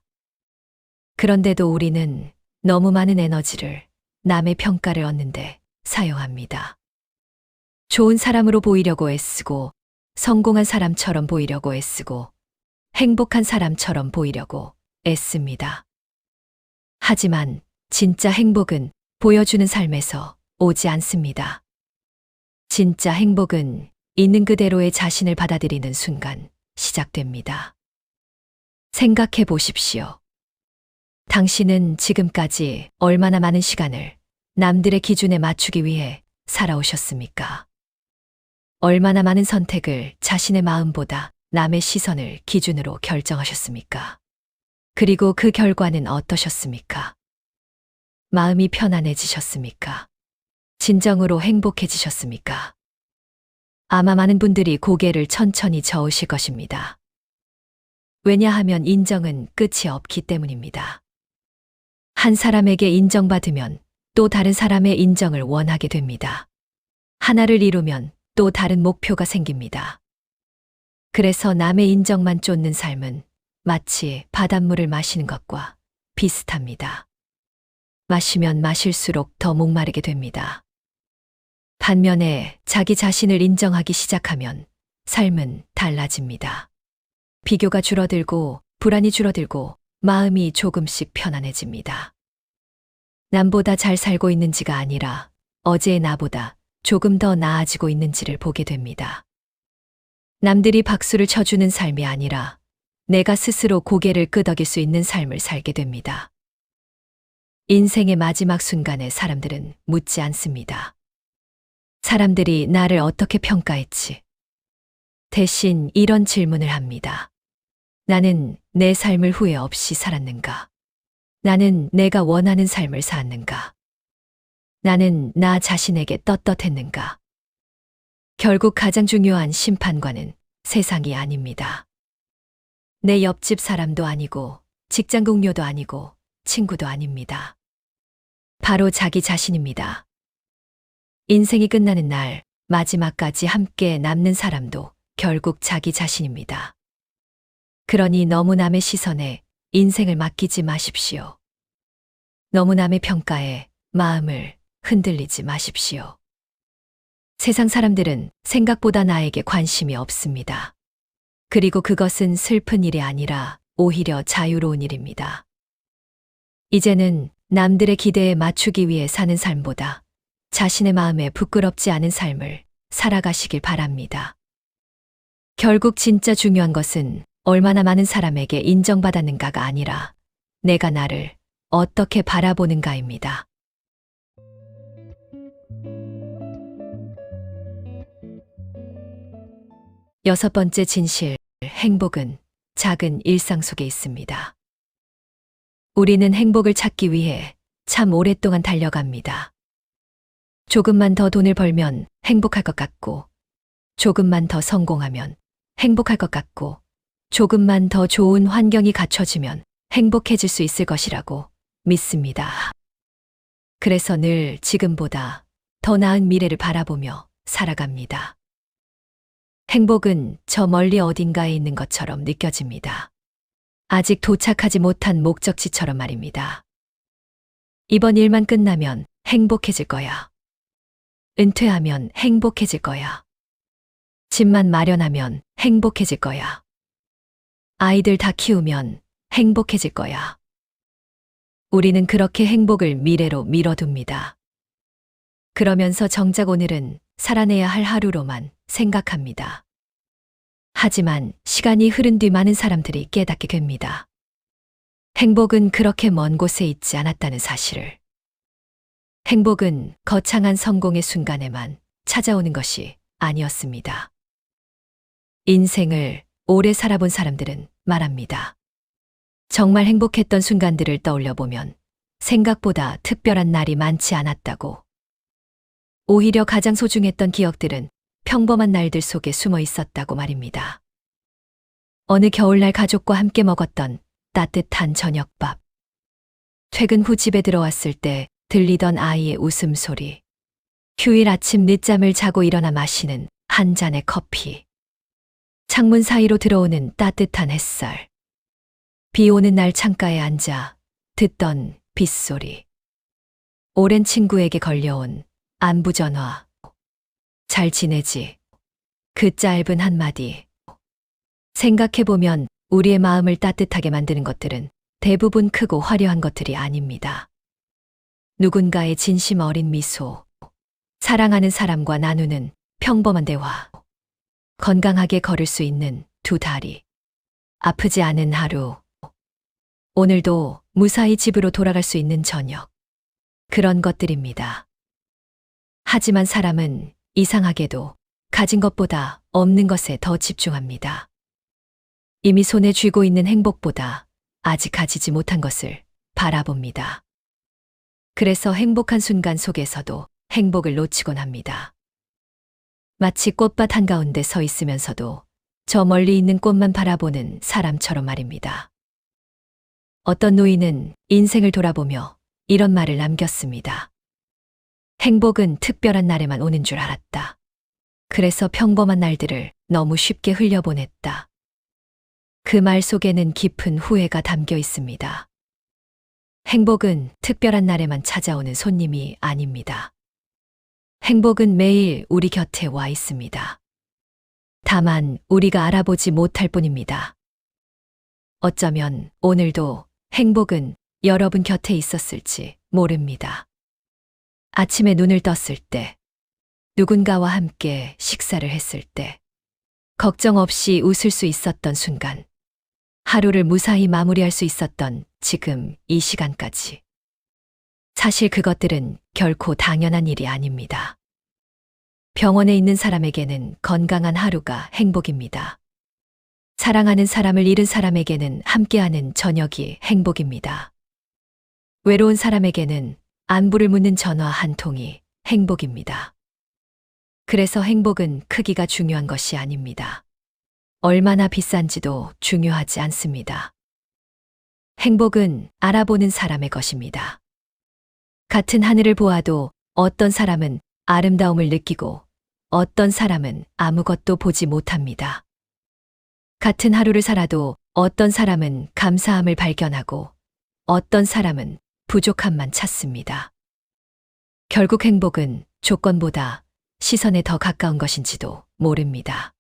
그런데도 우리는 너무 많은 에너지를 남의 평가를 얻는데 사용합니다. 좋은 사람으로 보이려고 애쓰고 성공한 사람처럼 보이려고 애쓰고 행복한 사람처럼 보이려고 애씁니다. 하지만 진짜 행복은 보여주는 삶에서 오지 않습니다. 진짜 행복은 있는 그대로의 자신을 받아들이는 순간 시작됩니다. 생각해 보십시오. 당신은 지금까지 얼마나 많은 시간을 남들의 기준에 맞추기 위해 살아오셨습니까? 얼마나 많은 선택을 자신의 마음보다 남의 시선을 기준으로 결정하셨습니까? 그리고 그 결과는 어떠셨습니까? 마음이 편안해지셨습니까? 진정으로 행복해지셨습니까? 아마 많은 분들이 고개를 천천히 저으실 것입니다. 왜냐하면 인정은 끝이 없기 때문입니다. 한 사람에게 인정받으면 또 다른 사람의 인정을 원하게 됩니다. 하나를 이루면 또 다른 목표가 생깁니다. 그래서 남의 인정만 쫓는 삶은 마치 바닷물을 마시는 것과 비슷합니다. 마시면 마실수록 더 목마르게 됩니다. 반면에 자기 자신을 인정하기 시작하면 삶은 달라집니다. 비교가 줄어들고 불안이 줄어들고 마음이 조금씩 편안해집니다. 남보다 잘 살고 있는지가 아니라 어제의 나보다 조금 더 나아지고 있는지를 보게 됩니다. 남들이 박수를 쳐주는 삶이 아니라 내가 스스로 고개를 끄덕일 수 있는 삶을 살게 됩니다. 인생의 마지막 순간에 사람들은 묻지 않습니다. 사람들이 나를 어떻게 평가했지? 대신 이런 질문을 합니다. 나는 내 삶을 후회 없이 살았는가? 나는 내가 원하는 삶을 살았는가? 나는 나 자신에게 떳떳했는가? 결국 가장 중요한 심판관은 세상이 아닙니다. 내 옆집 사람도 아니고 직장 동료도 아니고 친구도 아닙니다. 바로 자기 자신입니다. 인생이 끝나는 날 마지막까지 함께 남는 사람도 결국 자기 자신입니다. 그러니 너무 남의 시선에 인생을 맡기지 마십시오. 너무 남의 평가에 마음을 흔들리지 마십시오. 세상 사람들은 생각보다 나에게 관심이 없습니다. 그리고 그것은 슬픈 일이 아니라 오히려 자유로운 일입니다. 이제는 남들의 기대에 맞추기 위해 사는 삶보다 자신의 마음에 부끄럽지 않은 삶을 살아가시길 바랍니다. 결국 진짜 중요한 것은 얼마나 많은 사람에게 인정받았는가가 아니라 내가 나를 어떻게 바라보는가입니다. 여섯 번째 진실, 행복은 작은 일상 속에 있습니다. 우리는 행복을 찾기 위해 참 오랫동안 달려갑니다. 조금만 더 돈을 벌면 행복할 것 같고, 조금만 더 성공하면 행복할 것 같고, 조금만 더 좋은 환경이 갖춰지면 행복해질 수 있을 것이라고 믿습니다. 그래서 늘 지금보다 더 나은 미래를 바라보며 살아갑니다. 행복은 저 멀리 어딘가에 있는 것처럼 느껴집니다. 아직 도착하지 못한 목적지처럼 말입니다. 이번 일만 끝나면 행복해질 거야. 은퇴하면 행복해질 거야. 집만 마련하면 행복해질 거야. 아이들 다 키우면 행복해질 거야. 우리는 그렇게 행복을 미래로 미뤄둡니다. 그러면서 정작 오늘은 살아내야 할 하루로만 생각합니다. 하지만 시간이 흐른 뒤 많은 사람들이 깨닫게 됩니다. 행복은 그렇게 먼 곳에 있지 않았다는 사실을. 행복은 거창한 성공의 순간에만 찾아오는 것이 아니었습니다. 인생을 오래 살아본 사람들은 말합니다. 정말 행복했던 순간들을 떠올려 보면 생각보다 특별한 날이 많지 않았다고. 오히려 가장 소중했던 기억들은 평범한 날들 속에 숨어 있었다고 말입니다. 어느 겨울날 가족과 함께 먹었던 따뜻한 저녁밥. 퇴근 후 집에 들어왔을 때 들리던 아이의 웃음소리. 휴일 아침 늦잠을 자고 일어나 마시는 한 잔의 커피. 창문 사이로 들어오는 따뜻한 햇살. 비 오는 날 창가에 앉아 듣던 빗소리. 오랜 친구에게 걸려온 안부 전화. 잘 지내지? 그 짧은 한마디. 생각해보면 우리의 마음을 따뜻하게 만드는 것들은 대부분 크고 화려한 것들이 아닙니다. 누군가의 진심 어린 미소, 사랑하는 사람과 나누는 평범한 대화, 건강하게 걸을 수 있는 두 다리, 아프지 않은 하루, 오늘도 무사히 집으로 돌아갈 수 있는 저녁, 그런 것들입니다. 하지만 사람은 이상하게도 가진 것보다 없는 것에 더 집중합니다. 이미 손에 쥐고 있는 행복보다 아직 가지지 못한 것을 바라봅니다. 그래서 행복한 순간 속에서도 행복을 놓치곤 합니다. 마치 꽃밭 한가운데 서 있으면서도 저 멀리 있는 꽃만 바라보는 사람처럼 말입니다. 어떤 노인은 인생을 돌아보며 이런 말을 남겼습니다. 행복은 특별한 날에만 오는 줄 알았다. 그래서 평범한 날들을 너무 쉽게 흘려보냈다. 그 말 속에는 깊은 후회가 담겨 있습니다. 행복은 특별한 날에만 찾아오는 손님이 아닙니다. 행복은 매일 우리 곁에 와 있습니다. 다만 우리가 알아보지 못할 뿐입니다. 어쩌면 오늘도 행복은 여러분 곁에 있었을지 모릅니다. 아침에 눈을 떴을 때, 누군가와 함께 식사를 했을 때, 걱정 없이 웃을 수 있었던 순간, 하루를 무사히 마무리할 수 있었던 지금 이 시간까지. 사실 그것들은 결코 당연한 일이 아닙니다. 병원에 있는 사람에게는 건강한 하루가 행복입니다. 사랑하는 사람을 잃은 사람에게는 함께하는 저녁이 행복입니다. 외로운 사람에게는 안부를 묻는 전화 한 통이 행복입니다. 그래서 행복은 크기가 중요한 것이 아닙니다. 얼마나 비싼지도 중요하지 않습니다. 행복은 알아보는 사람의 것입니다. 같은 하늘을 보아도 어떤 사람은 아름다움을 느끼고 어떤 사람은 아무것도 보지 못합니다. 같은 하루를 살아도 어떤 사람은 감사함을 발견하고 어떤 사람은 부족함만 찾습니다. 결국 행복은 조건보다 시선에 더 가까운 것인지도 모릅니다.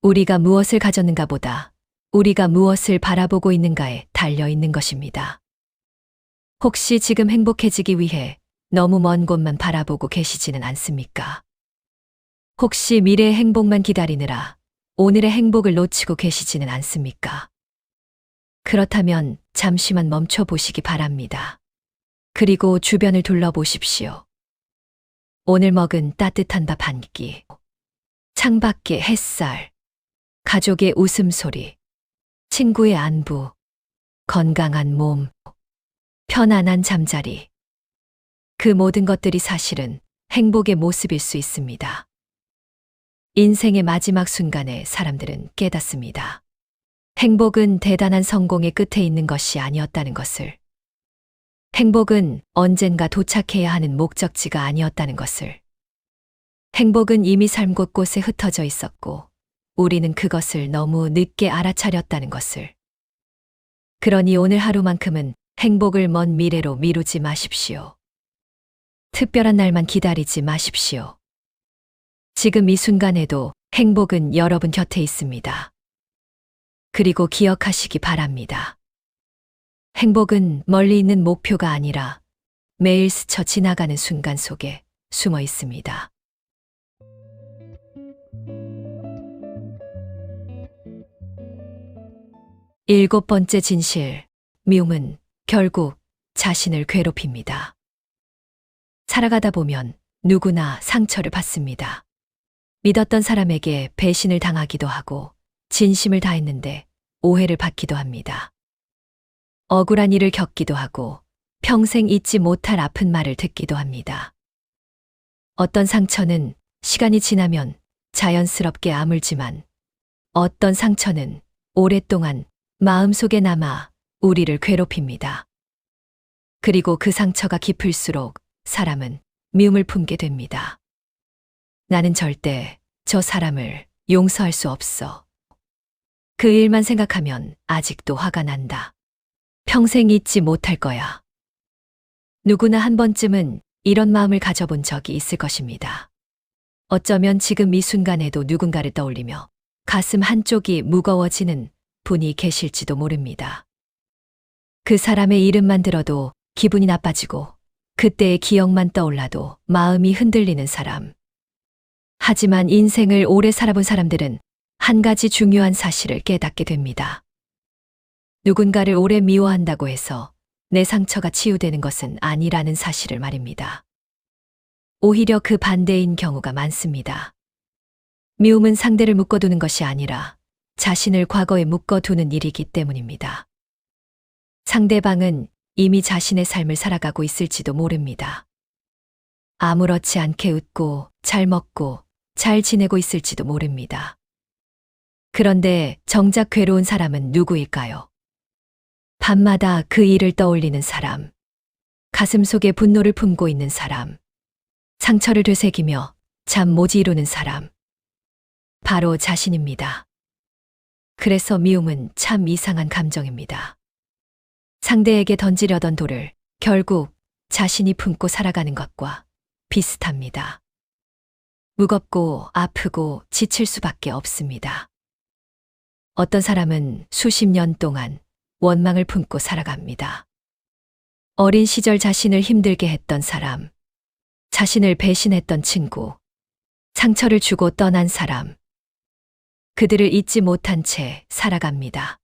우리가 무엇을 가졌는가 보다 우리가 무엇을 바라보고 있는가에 달려 있는 것입니다. 혹시 지금 행복해지기 위해 너무 먼 곳만 바라보고 계시지는 않습니까? 혹시 미래의 행복만 기다리느라 오늘의 행복을 놓치고 계시지는 않습니까? 그렇다면 잠시만 멈춰 보시기 바랍니다. 그리고 주변을 둘러보십시오. 오늘 먹은 따뜻한 밥 한 끼, 창밖의 햇살, 가족의 웃음소리, 친구의 안부, 건강한 몸, 편안한 잠자리. 그 모든 것들이 사실은 행복의 모습일 수 있습니다. 인생의 마지막 순간에 사람들은 깨닫습니다. 행복은 대단한 성공의 끝에 있는 것이 아니었다는 것을. 행복은 언젠가 도착해야 하는 목적지가 아니었다는 것을. 행복은 이미 삶 곳곳에 흩어져 있었고 우리는 그것을 너무 늦게 알아차렸다는 것을. 그러니 오늘 하루만큼은 행복을 먼 미래로 미루지 마십시오. 특별한 날만 기다리지 마십시오. 지금 이 순간에도 행복은 여러분 곁에 있습니다. 그리고 기억하시기 바랍니다. 행복은 멀리 있는 목표가 아니라 매일 스쳐 지나가는 순간 속에 숨어 있습니다. 일곱 번째 진실, 미움은 결국 자신을 괴롭힙니다. 살아가다 보면 누구나 상처를 받습니다. 믿었던 사람에게 배신을 당하기도 하고 진심을 다했는데 오해를 받기도 합니다. 억울한 일을 겪기도 하고 평생 잊지 못할 아픈 말을 듣기도 합니다. 어떤 상처는 시간이 지나면 자연스럽게 아물지만 어떤 상처는 오랫동안 마음속에 남아 우리를 괴롭힙니다. 그리고 그 상처가 깊을수록 사람은 미움을 품게 됩니다. 나는 절대 저 사람을 용서할 수 없어. 그 일만 생각하면 아직도 화가 난다. 평생 잊지 못할 거야. 누구나 한 번쯤은 이런 마음을 가져본 적이 있을 것입니다. 어쩌면 지금 이 순간에도 누군가를 떠올리며 가슴 한쪽이 무거워지는 분이 계실지도 모릅니다. 그 사람의 이름만 들어도 기분이 나빠지고 그때의 기억만 떠올라도 마음이 흔들리는 사람. 하지만 인생을 오래 살아본 사람들은 한 가지 중요한 사실을 깨닫게 됩니다. 누군가를 오래 미워한다고 해서 내 상처가 치유되는 것은 아니라는 사실을 말입니다. 오히려 그 반대인 경우가 많습니다. 미움은 상대를 묶어두는 것이 아니라 자신을 과거에 묶어두는 일이기 때문입니다. 상대방은 이미 자신의 삶을 살아가고 있을지도 모릅니다. 아무렇지 않게 웃고 잘 먹고 잘 지내고 있을지도 모릅니다. 그런데 정작 괴로운 사람은 누구일까요? 밤마다 그 일을 떠올리는 사람, 가슴속에 분노를 품고 있는 사람, 상처를 되새기며 잠 못 이루는 사람, 바로 자신입니다. 그래서 미움은 참 이상한 감정입니다. 상대에게 던지려던 돌을 결국 자신이 품고 살아가는 것과 비슷합니다. 무겁고 아프고 지칠 수밖에 없습니다. 어떤 사람은 수십 년 동안 원망을 품고 살아갑니다. 어린 시절 자신을 힘들게 했던 사람, 자신을 배신했던 친구, 상처를 주고 떠난 사람, 그들을 잊지 못한 채 살아갑니다.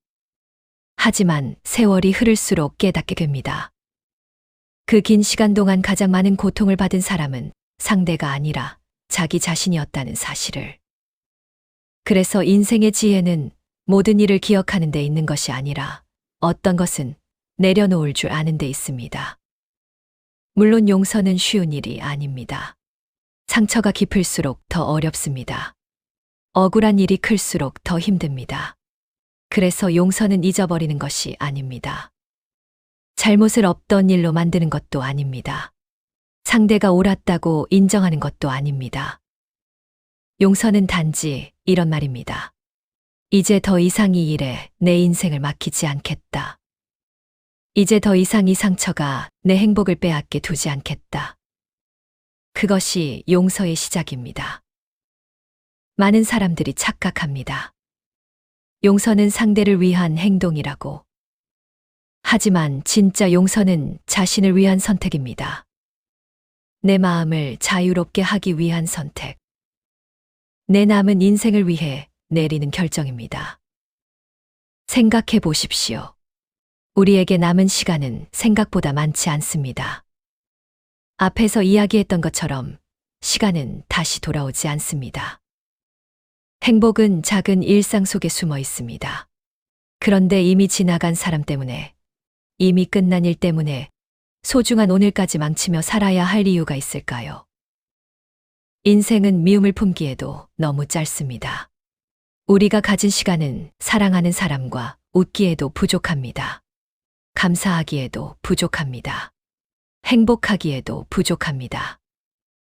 하지만 세월이 흐를수록 깨닫게 됩니다. 그 긴 시간 동안 가장 많은 고통을 받은 사람은 상대가 아니라 자기 자신이었다는 사실을. 그래서 인생의 지혜는 모든 일을 기억하는 데 있는 것이 아니라 어떤 것은 내려놓을 줄 아는 데 있습니다. 물론 용서는 쉬운 일이 아닙니다. 상처가 깊을수록 더 어렵습니다. 억울한 일이 클수록 더 힘듭니다. 그래서 용서는 잊어버리는 것이 아닙니다. 잘못을 없던 일로 만드는 것도 아닙니다. 상대가 옳았다고 인정하는 것도 아닙니다. 용서는 단지 이런 말입니다. 이제 더 이상 이 일에 내 인생을 맡기지 않겠다. 이제 더 이상 이 상처가 내 행복을 빼앗게 두지 않겠다. 그것이 용서의 시작입니다. 많은 사람들이 착각합니다. 용서는 상대를 위한 행동이라고. 하지만 진짜 용서는 자신을 위한 선택입니다. 내 마음을 자유롭게 하기 위한 선택. 내 남은 인생을 위해 내리는 결정입니다. 생각해 보십시오. 우리에게 남은 시간은 생각보다 많지 않습니다. 앞에서 이야기했던 것처럼 시간은 다시 돌아오지 않습니다. 행복은 작은 일상 속에 숨어 있습니다. 그런데 이미 지나간 사람 때문에, 이미 끝난 일 때문에 소중한 오늘까지 망치며 살아야 할 이유가 있을까요? 인생은 미움을 품기에도 너무 짧습니다. 우리가 가진 시간은 사랑하는 사람과 웃기에도 부족합니다. 감사하기에도 부족합니다. 행복하기에도 부족합니다.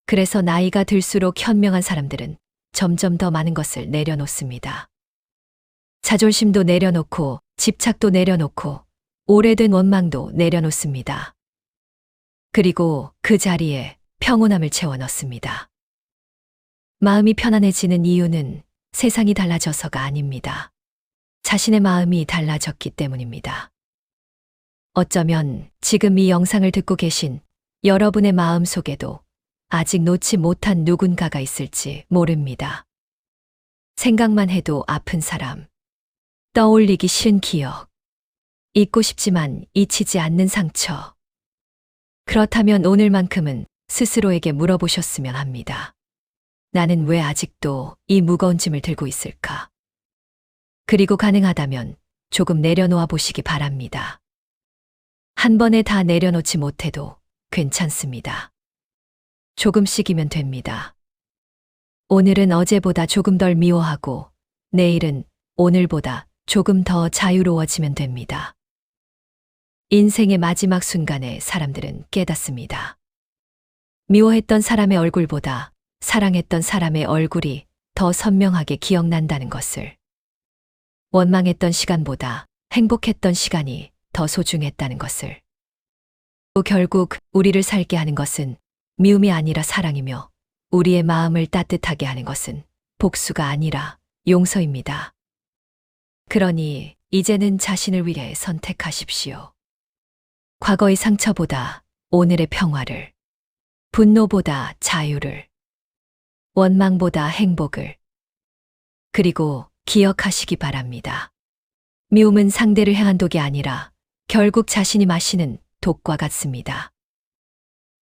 그래서 나이가 들수록 현명한 사람들은 점점 더 많은 것을 내려놓습니다. 자존심도 내려놓고 집착도 내려놓고 오래된 원망도 내려놓습니다. 그리고 그 자리에 평온함을 채워 넣습니다. 마음이 편안해지는 이유는 세상이 달라져서가 아닙니다. 자신의 마음이 달라졌기 때문입니다. 어쩌면 지금 이 영상을 듣고 계신 여러분의 마음 속에도 아직 놓지 못한 누군가가 있을지 모릅니다. 생각만 해도 아픈 사람, 떠올리기 싫은 기억, 잊고 싶지만 잊히지 않는 상처. 그렇다면 오늘만큼은 스스로에게 물어보셨으면 합니다. 나는 왜 아직도 이 무거운 짐을 들고 있을까? 그리고 가능하다면 조금 내려놓아 보시기 바랍니다. 한 번에 다 내려놓지 못해도 괜찮습니다. 조금씩이면 됩니다. 오늘은 어제보다 조금 덜 미워하고 내일은 오늘보다 조금 더 자유로워지면 됩니다. 인생의 마지막 순간에 사람들은 깨닫습니다. 미워했던 사람의 얼굴보다 사랑했던 사람의 얼굴이 더 선명하게 기억난다는 것을. 원망했던 시간보다 행복했던 시간이 더 소중했다는 것을. 또 결국 우리를 살게 하는 것은 미움이 아니라 사랑이며 우리의 마음을 따뜻하게 하는 것은 복수가 아니라 용서입니다. 그러니 이제는 자신을 위해 선택하십시오. 과거의 상처보다 오늘의 평화를, 분노보다 자유를, 원망보다 행복을. 그리고 기억하시기 바랍니다. 미움은 상대를 향한 독이 아니라 결국 자신이 마시는 독과 같습니다.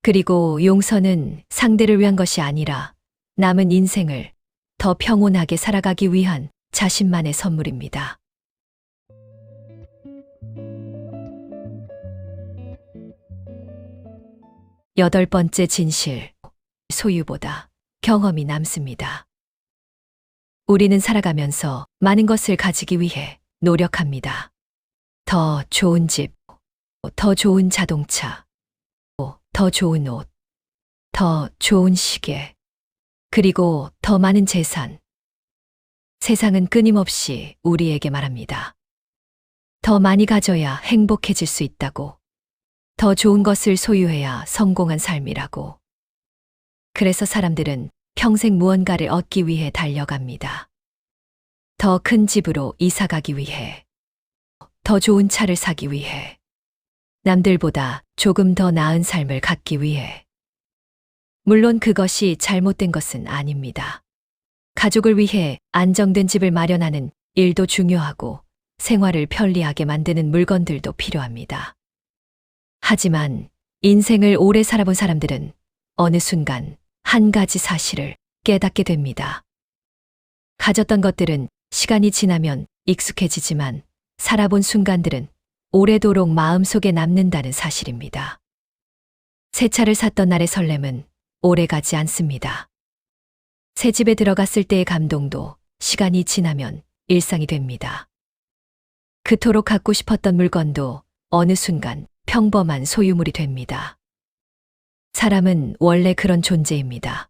그리고 용서는 상대를 위한 것이 아니라 남은 인생을 더 평온하게 살아가기 위한 자신만의 선물입니다. 여덟 번째 진실, 소유보다 경험이 남습니다. 우리는 살아가면서 많은 것을 가지기 위해 노력합니다. 더 좋은 집, 더 좋은 자동차, 더 좋은 옷, 더 좋은 시계, 그리고 더 많은 재산. 세상은 끊임없이 우리에게 말합니다. 더 많이 가져야 행복해질 수 있다고. 더 좋은 것을 소유해야 성공한 삶이라고. 그래서 사람들은 평생 무언가를 얻기 위해 달려갑니다. 더 큰 집으로 이사 가기 위해. 더 좋은 차를 사기 위해. 남들보다 조금 더 나은 삶을 갖기 위해. 물론 그것이 잘못된 것은 아닙니다. 가족을 위해 안정된 집을 마련하는 일도 중요하고 생활을 편리하게 만드는 물건들도 필요합니다. 하지만 인생을 오래 살아본 사람들은 어느 순간 한 가지 사실을 깨닫게 됩니다. 가졌던 것들은 시간이 지나면 익숙해지지만 살아본 순간들은 오래도록 마음속에 남는다는 사실입니다. 새 차를 샀던 날의 설렘은 오래가지 않습니다. 새 집에 들어갔을 때의 감동도 시간이 지나면 일상이 됩니다. 그토록 갖고 싶었던 물건도 어느 순간 평범한 소유물이 됩니다. 사람은 원래 그런 존재입니다.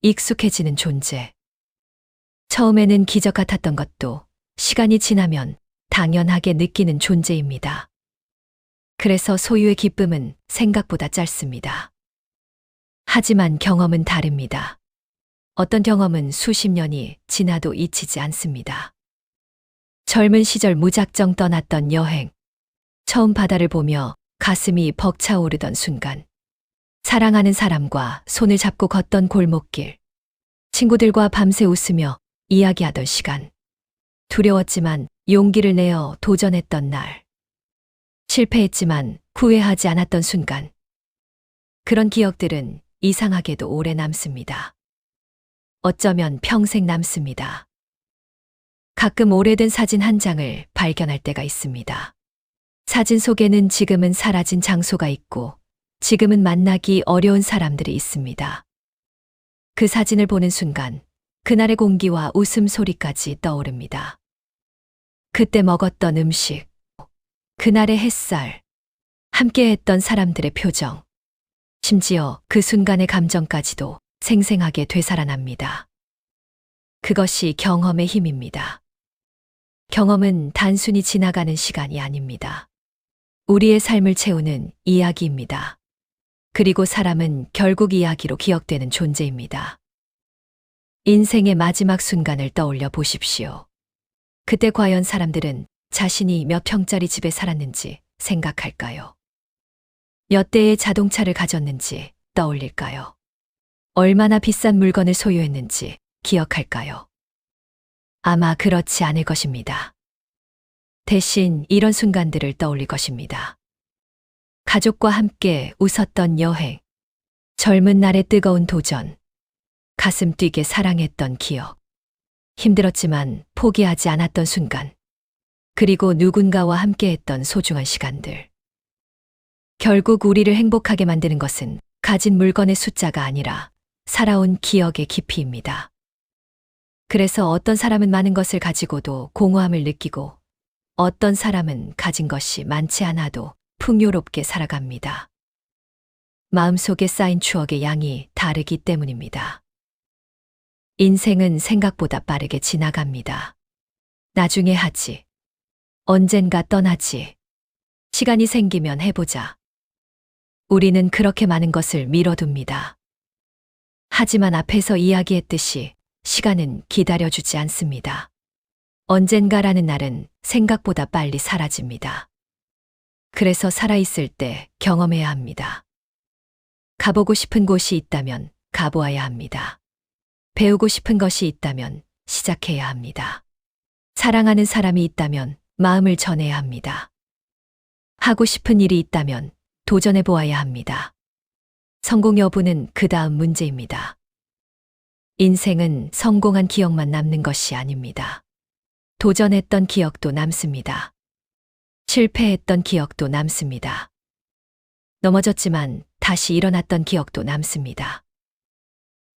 익숙해지는 존재. 처음에는 기적 같았던 것도 시간이 지나면 당연하게 느끼는 존재입니다. 그래서 소유의 기쁨은 생각보다 짧습니다. 하지만 경험은 다릅니다. 어떤 경험은 수십 년이 지나도 잊히지 않습니다. 젊은 시절 무작정 떠났던 여행. 처음 바다를 보며 가슴이 벅차오르던 순간. 사랑하는 사람과 손을 잡고 걷던 골목길. 친구들과 밤새 웃으며 이야기하던 시간. 두려웠지만 용기를 내어 도전했던 날. 실패했지만 후회하지 않았던 순간. 그런 기억들은 이상하게도 오래 남습니다. 어쩌면 평생 남습니다. 가끔 오래된 사진 한 장을 발견할 때가 있습니다. 사진 속에는 지금은 사라진 장소가 있고 지금은 만나기 어려운 사람들이 있습니다. 그 사진을 보는 순간 그날의 공기와 웃음소리까지 떠오릅니다. 그때 먹었던 음식, 그날의 햇살, 함께했던 사람들의 표정, 심지어 그 순간의 감정까지도 생생하게 되살아납니다. 그것이 경험의 힘입니다. 경험은 단순히 지나가는 시간이 아닙니다. 우리의 삶을 채우는 이야기입니다. 그리고 사람은 결국 이야기로 기억되는 존재입니다. 인생의 마지막 순간을 떠올려 보십시오. 그때 과연 사람들은 자신이 몇 평짜리 집에 살았는지 생각할까요? 몇 대의 자동차를 가졌는지 떠올릴까요? 얼마나 비싼 물건을 소유했는지 기억할까요? 아마 그렇지 않을 것입니다. 대신 이런 순간들을 떠올릴 것입니다. 가족과 함께 웃었던 여행, 젊은 날의 뜨거운 도전, 가슴 뛰게 사랑했던 기억, 힘들었지만 포기하지 않았던 순간, 그리고 누군가와 함께했던 소중한 시간들. 결국 우리를 행복하게 만드는 것은 가진 물건의 숫자가 아니라 살아온 기억의 깊이입니다. 그래서 어떤 사람은 많은 것을 가지고도 공허함을 느끼고 어떤 사람은 가진 것이 많지 않아도 풍요롭게 살아갑니다. 마음속에 쌓인 추억의 양이 다르기 때문입니다. 인생은 생각보다 빠르게 지나갑니다. 나중에 하지. 언젠가 떠나지. 시간이 생기면 해보자. 우리는 그렇게 많은 것을 미뤄둡니다. 하지만 앞에서 이야기했듯이 시간은 기다려주지 않습니다. 언젠가라는 날은 생각보다 빨리 사라집니다. 그래서 살아있을 때 경험해야 합니다. 가보고 싶은 곳이 있다면 가보아야 합니다. 배우고 싶은 것이 있다면 시작해야 합니다. 사랑하는 사람이 있다면 마음을 전해야 합니다. 하고 싶은 일이 있다면 도전해 보아야 합니다. 성공 여부는 그 다음 문제입니다. 인생은 성공한 기억만 남는 것이 아닙니다. 도전했던 기억도 남습니다. 실패했던 기억도 남습니다. 넘어졌지만 다시 일어났던 기억도 남습니다.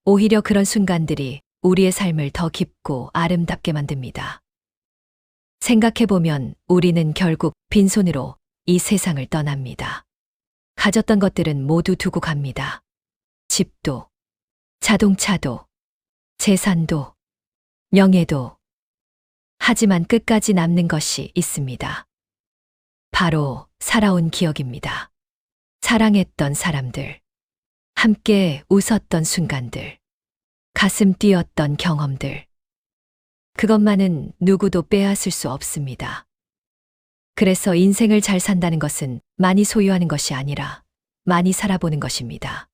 오히려 그런 순간들이 우리의 삶을 더 깊고 아름답게 만듭니다. 생각해보면 우리는 결국 빈손으로 이 세상을 떠납니다. 가졌던 것들은 모두 두고 갑니다. 집도, 자동차도, 재산도, 명예도. 하지만 끝까지 남는 것이 있습니다. 바로 살아온 기억입니다. 사랑했던 사람들, 함께 웃었던 순간들, 가슴 뛰었던 경험들. 그것만은 누구도 빼앗을 수 없습니다. 그래서 인생을 잘 산다는 것은 많이 소유하는 것이 아니라 많이 살아보는 것입니다.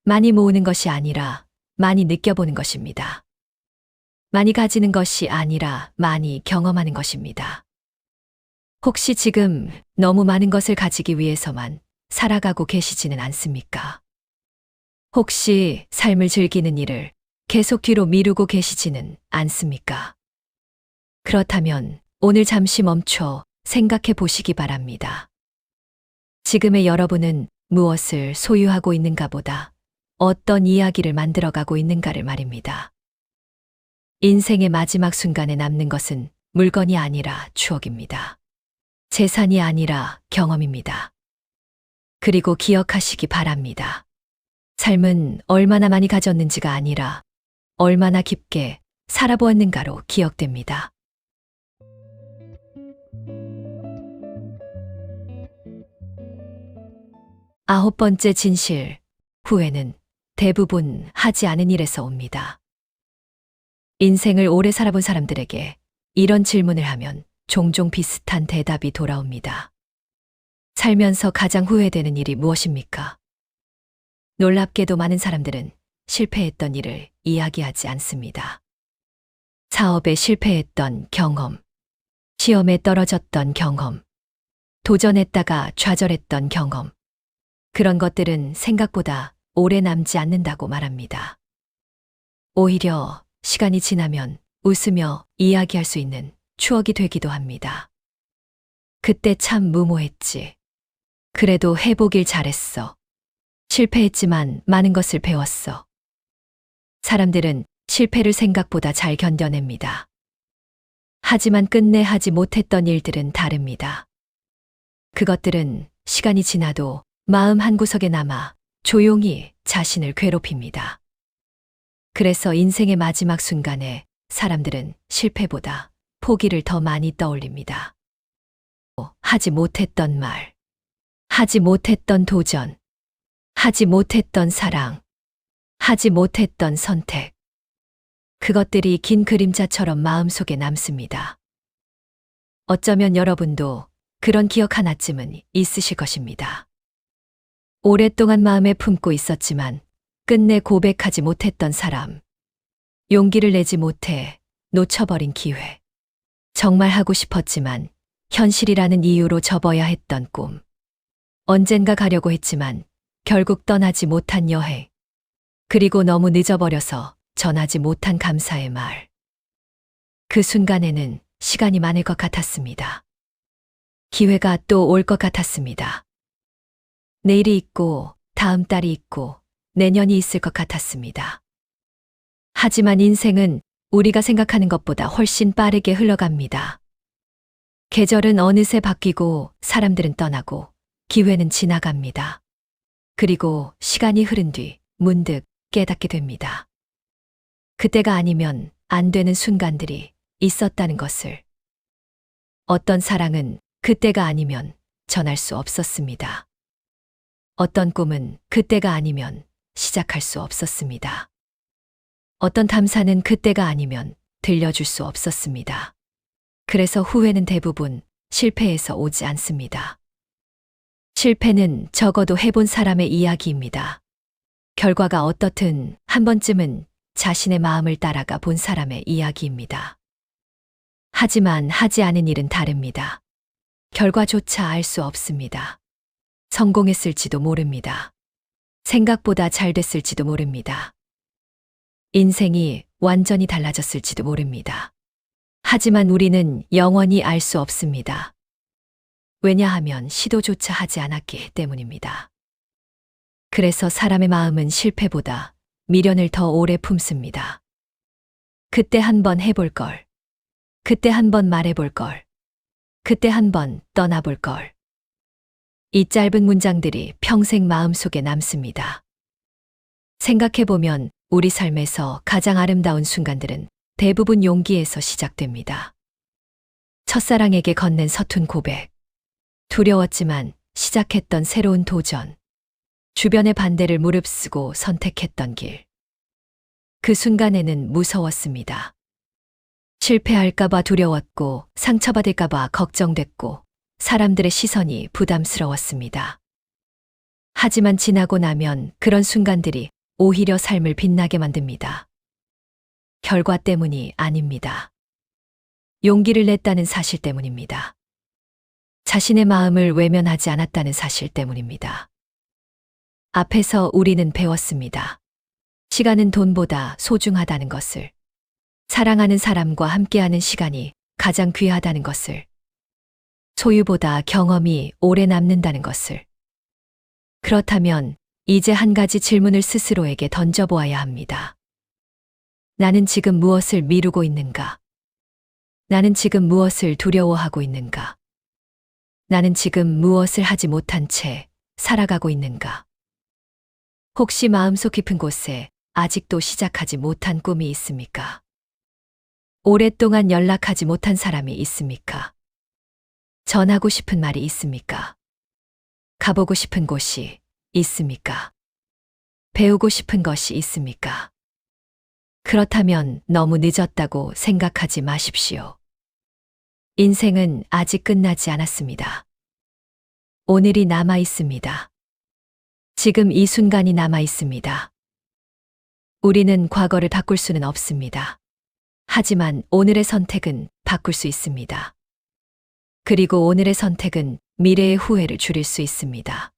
많이 모으는 것이 아니라 많이 느껴보는 것입니다. 많이 가지는 것이 아니라 많이 경험하는 것입니다. 혹시 지금 너무 많은 것을 가지기 위해서만 살아가고 계시지는 않습니까? 혹시 삶을 즐기는 일을 계속 뒤로 미루고 계시지는 않습니까? 그렇다면 오늘 잠시 멈춰 생각해 보시기 바랍니다. 지금의 여러분은 무엇을 소유하고 있는가 보다 어떤 이야기를 만들어가고 있는가를 말입니다. 인생의 마지막 순간에 남는 것은 물건이 아니라 추억입니다. 재산이 아니라 경험입니다. 그리고 기억하시기 바랍니다. 삶은 얼마나 많이 가졌는지가 아니라 얼마나 깊게 살아보았는가로 기억됩니다. 아홉 번째 진실, 후회는 대부분 하지 않은 일에서 옵니다. 인생을 오래 살아본 사람들에게 이런 질문을 하면 종종 비슷한 대답이 돌아옵니다. 살면서 가장 후회되는 일이 무엇입니까? 놀랍게도 많은 사람들은 실패했던 일을 이야기하지 않습니다. 사업에 실패했던 경험, 시험에 떨어졌던 경험, 도전했다가 좌절했던 경험, 그런 것들은 생각보다 오래 남지 않는다고 말합니다. 오히려 시간이 지나면 웃으며 이야기할 수 있는 추억이 되기도 합니다. 그때 참 무모했지. 그래도 해보길 잘했어. 실패했지만 많은 것을 배웠어. 사람들은 실패를 생각보다 잘 견뎌냅니다. 하지만 끝내 하지 못했던 일들은 다릅니다. 그것들은 시간이 지나도 마음 한구석에 남아 조용히 자신을 괴롭힙니다. 그래서 인생의 마지막 순간에 사람들은 실패보다 포기를 더 많이 떠올립니다. 하지 못했던 말, 하지 못했던 도전, 하지 못했던 사랑, 하지 못했던 선택. 그것들이 긴 그림자처럼 마음속에 남습니다. 어쩌면 여러분도 그런 기억 하나쯤은 있으실 것입니다. 오랫동안 마음에 품고 있었지만 끝내 고백하지 못했던 사람, 용기를 내지 못해 놓쳐버린 기회, 정말 하고 싶었지만 현실이라는 이유로 접어야 했던 꿈, 언젠가 가려고 했지만 결국 떠나지 못한 여행, 그리고 너무 늦어버려서 전하지 못한 감사의 말. 그 순간에는 시간이 많을 것 같았습니다. 기회가 또 올 것 같았습니다. 내일이 있고 다음 달이 있고 내년이 있을 것 같았습니다. 하지만 인생은 우리가 생각하는 것보다 훨씬 빠르게 흘러갑니다. 계절은 어느새 바뀌고 사람들은 떠나고 기회는 지나갑니다. 그리고 시간이 흐른 뒤 문득 깨닫게 됩니다. 그때가 아니면 안 되는 순간들이 있었다는 것을. 어떤 사랑은 그때가 아니면 전할 수 없었습니다. 어떤 꿈은 그때가 아니면 시작할 수 없었습니다. 어떤 감사는 그때가 아니면 들려줄 수 없었습니다. 그래서 후회는 대부분 실패에서 오지 않습니다. 실패는 적어도 해본 사람의 이야기입니다. 결과가 어떻든 한 번쯤은 자신의 마음을 따라가 본 사람의 이야기입니다. 하지만 하지 않은 일은 다릅니다. 결과조차 알 수 없습니다. 성공했을지도 모릅니다. 생각보다 잘 됐을지도 모릅니다. 인생이 완전히 달라졌을지도 모릅니다. 하지만 우리는 영원히 알 수 없습니다. 왜냐하면 시도조차 하지 않았기 때문입니다. 그래서 사람의 마음은 실패보다 미련을 더 오래 품습니다. 그때 한번 해볼 걸. 그때 한번 말해볼 걸. 그때 한번 떠나볼 걸. 이 짧은 문장들이 평생 마음속에 남습니다. 생각해보면 우리 삶에서 가장 아름다운 순간들은 대부분 용기에서 시작됩니다. 첫사랑에게 건넨 서툰 고백. 두려웠지만 시작했던 새로운 도전. 주변의 반대를 무릅쓰고 선택했던 길. 그 순간에는 무서웠습니다. 실패할까봐 두려웠고, 상처받을까봐 걱정됐고, 사람들의 시선이 부담스러웠습니다. 하지만 지나고 나면 그런 순간들이 오히려 삶을 빛나게 만듭니다. 결과 때문이 아닙니다. 용기를 냈다는 사실 때문입니다. 자신의 마음을 외면하지 않았다는 사실 때문입니다. 앞에서 우리는 배웠습니다. 시간은 돈보다 소중하다는 것을, 사랑하는 사람과 함께하는 시간이 가장 귀하다는 것을, 소유보다 경험이 오래 남는다는 것을. 그렇다면 이제 한 가지 질문을 스스로에게 던져보아야 합니다. 나는 지금 무엇을 미루고 있는가? 나는 지금 무엇을 두려워하고 있는가? 나는 지금 무엇을 하지 못한 채 살아가고 있는가? 혹시 마음속 깊은 곳에 아직도 시작하지 못한 꿈이 있습니까? 오랫동안 연락하지 못한 사람이 있습니까? 전하고 싶은 말이 있습니까? 가보고 싶은 곳이 있습니까? 배우고 싶은 것이 있습니까? 그렇다면 너무 늦었다고 생각하지 마십시오. 인생은 아직 끝나지 않았습니다. 오늘이 남아 있습니다. 지금 이 순간이 남아 있습니다. 우리는 과거를 바꿀 수는 없습니다. 하지만 오늘의 선택은 바꿀 수 있습니다. 그리고 오늘의 선택은 미래의 후회를 줄일 수 있습니다.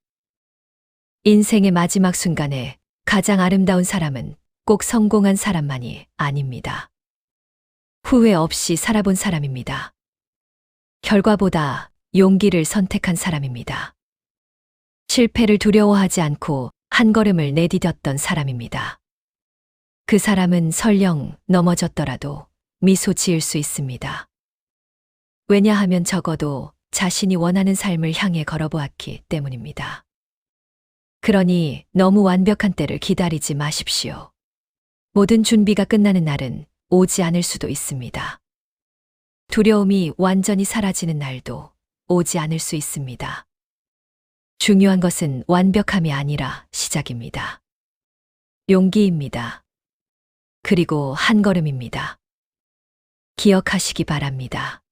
인생의 마지막 순간에 가장 아름다운 사람은 꼭 성공한 사람만이 아닙니다. 후회 없이 살아본 사람입니다. 결과보다 용기를 선택한 사람입니다. 실패를 두려워하지 않고 한 걸음을 내디뎠던 사람입니다. 그 사람은 설령 넘어졌더라도 미소 지을 수 있습니다. 왜냐하면 적어도 자신이 원하는 삶을 향해 걸어보았기 때문입니다. 그러니 너무 완벽한 때를 기다리지 마십시오. 모든 준비가 끝나는 날은 오지 않을 수도 있습니다. 두려움이 완전히 사라지는 날도 오지 않을 수 있습니다. 중요한 것은 완벽함이 아니라 시작입니다. 용기입니다. 그리고 한 걸음입니다. 기억하시기 바랍니다.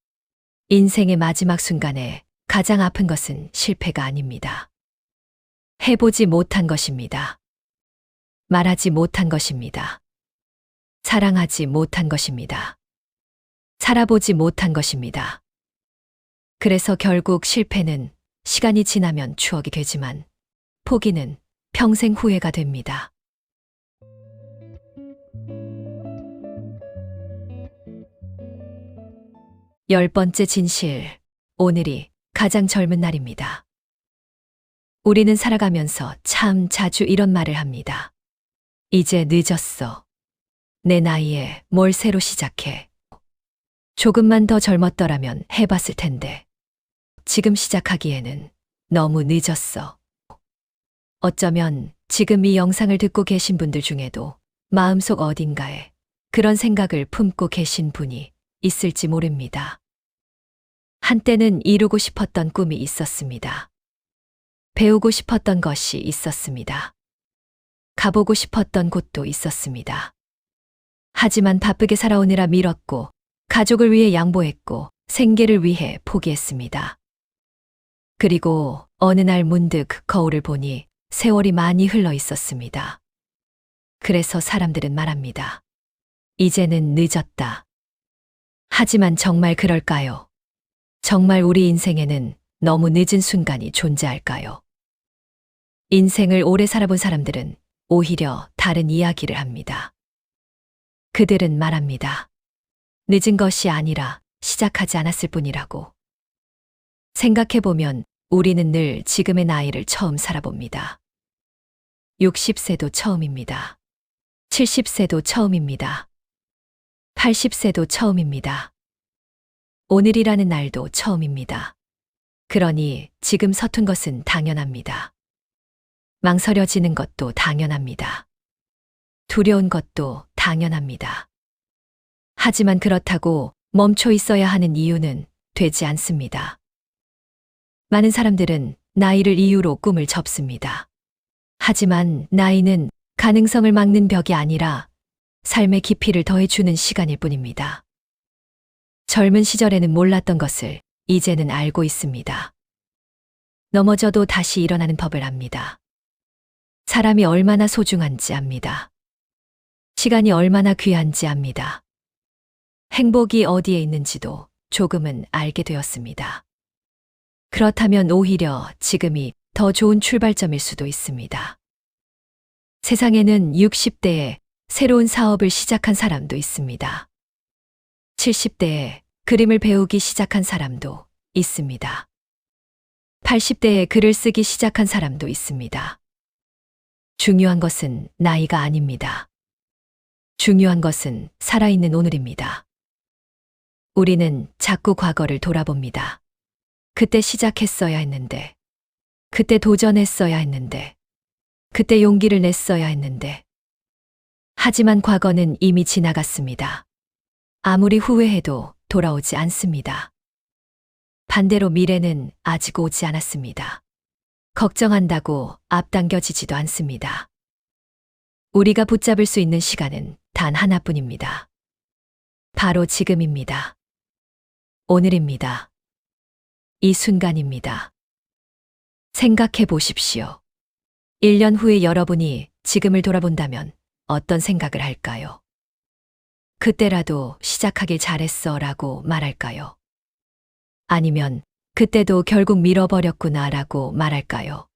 인생의 마지막 순간에 가장 아픈 것은 실패가 아닙니다. 해보지 못한 것입니다. 말하지 못한 것입니다. 사랑하지 못한 것입니다. 살아보지 못한 것입니다. 그래서 결국 실패는 시간이 지나면 추억이 되지만 포기는 평생 후회가 됩니다. 열 번째 진실. 오늘이 가장 젊은 날입니다. 우리는 살아가면서 참 자주 이런 말을 합니다. 이제 늦었어. 내 나이에 뭘 새로 시작해. 조금만 더 젊었더라면 해봤을 텐데. 지금 시작하기에는 너무 늦었어. 어쩌면 지금 이 영상을 듣고 계신 분들 중에도 마음속 어딘가에 그런 생각을 품고 계신 분이 있을지 모릅니다. 한때는 이루고 싶었던 꿈이 있었습니다. 배우고 싶었던 것이 있었습니다. 가보고 싶었던 곳도 있었습니다. 하지만 바쁘게 살아오느라 미뤘고, 가족을 위해 양보했고, 생계를 위해 포기했습니다. 그리고 어느 날 문득 거울을 보니 세월이 많이 흘러 있었습니다. 그래서 사람들은 말합니다. 이제는 늦었다. 하지만 정말 그럴까요? 정말 우리 인생에는 너무 늦은 순간이 존재할까요? 인생을 오래 살아본 사람들은 오히려 다른 이야기를 합니다. 그들은 말합니다. 늦은 것이 아니라 시작하지 않았을 뿐이라고. 생각해보면 우리는 늘 지금의 나이를 처음 살아봅니다. 60세도 처음입니다. 70세도 처음입니다. 80세도 처음입니다. 오늘이라는 날도 처음입니다. 그러니 지금 서툰 것은 당연합니다. 망설여지는 것도 당연합니다. 두려운 것도 당연합니다. 하지만 그렇다고 멈춰 있어야 하는 이유는 되지 않습니다. 많은 사람들은 나이를 이유로 꿈을 접습니다. 하지만 나이는 가능성을 막는 벽이 아니라 삶의 깊이를 더해주는 시간일 뿐입니다. 젊은 시절에는 몰랐던 것을 이제는 알고 있습니다. 넘어져도 다시 일어나는 법을 압니다. 사람이 얼마나 소중한지 압니다. 시간이 얼마나 귀한지 압니다. 행복이 어디에 있는지도 조금은 알게 되었습니다. 그렇다면 오히려 지금이 더 좋은 출발점일 수도 있습니다. 세상에는 60대에 새로운 사업을 시작한 사람도 있습니다. 70대에 그림을 배우기 시작한 사람도 있습니다. 80대에 글을 쓰기 시작한 사람도 있습니다. 중요한 것은 나이가 아닙니다. 중요한 것은 살아있는 오늘입니다. 우리는 자꾸 과거를 돌아봅니다. 그때 시작했어야 했는데, 그때 도전했어야 했는데, 그때 용기를 냈어야 했는데. 하지만 과거는 이미 지나갔습니다. 아무리 후회해도 돌아오지 않습니다. 반대로 미래는 아직 오지 않았습니다. 걱정한다고 앞당겨지지도 않습니다. 우리가 붙잡을 수 있는 시간은 단 하나뿐입니다. 바로 지금입니다. 오늘입니다. 이 순간입니다. 생각해 보십시오. 1년 후에 여러분이 지금을 돌아본다면 어떤 생각을 할까요? 그때라도 시작하길 잘했어 라고 말할까요? 아니면 그때도 결국 밀어버렸구나 라고 말할까요?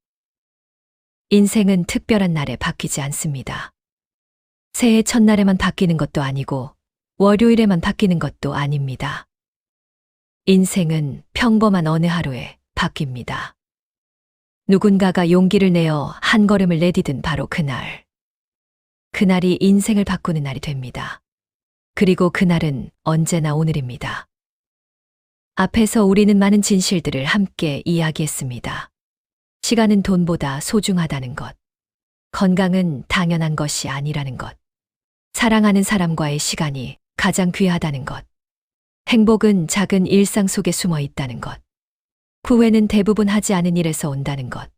인생은 특별한 날에 바뀌지 않습니다. 새해 첫날에만 바뀌는 것도 아니고 월요일에만 바뀌는 것도 아닙니다. 인생은 평범한 어느 하루에 바뀝니다. 누군가가 용기를 내어 한 걸음을 내디딘 바로 그날. 그날이 인생을 바꾸는 날이 됩니다. 그리고 그날은 언제나 오늘입니다. 앞에서 우리는 많은 진실들을 함께 이야기했습니다. 시간은 돈보다 소중하다는 것. 건강은 당연한 것이 아니라는 것. 사랑하는 사람과의 시간이 가장 귀하다는 것. 행복은 작은 일상 속에 숨어 있다는 것. 후회는 대부분 하지 않은 일에서 온다는 것.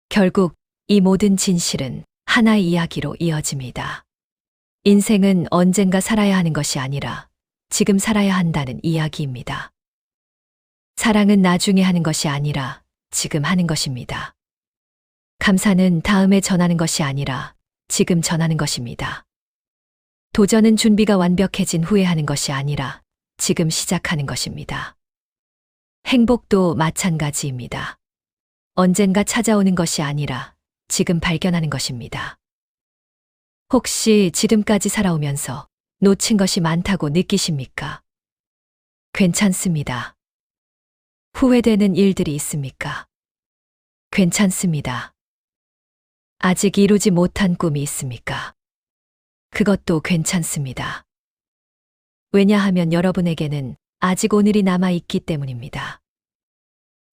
결국 이 모든 진실은 하나의 이야기로 이어집니다. 인생은 언젠가 살아야 하는 것이 아니라 지금 살아야 한다는 이야기입니다. 사랑은 나중에 하는 것이 아니라 지금 하는 것입니다. 감사는 다음에 전하는 것이 아니라 지금 전하는 것입니다. 도전은 준비가 완벽해진 후에 하는 것이 아니라 지금 시작하는 것입니다. 행복도 마찬가지입니다. 언젠가 찾아오는 것이 아니라 지금 발견하는 것입니다. 혹시 지금까지 살아오면서 놓친 것이 많다고 느끼십니까? 괜찮습니다. 후회되는 일들이 있습니까? 괜찮습니다. 아직 이루지 못한 꿈이 있습니까? 그것도 괜찮습니다. 왜냐하면 여러분에게는 아직 오늘이 남아있기 때문입니다.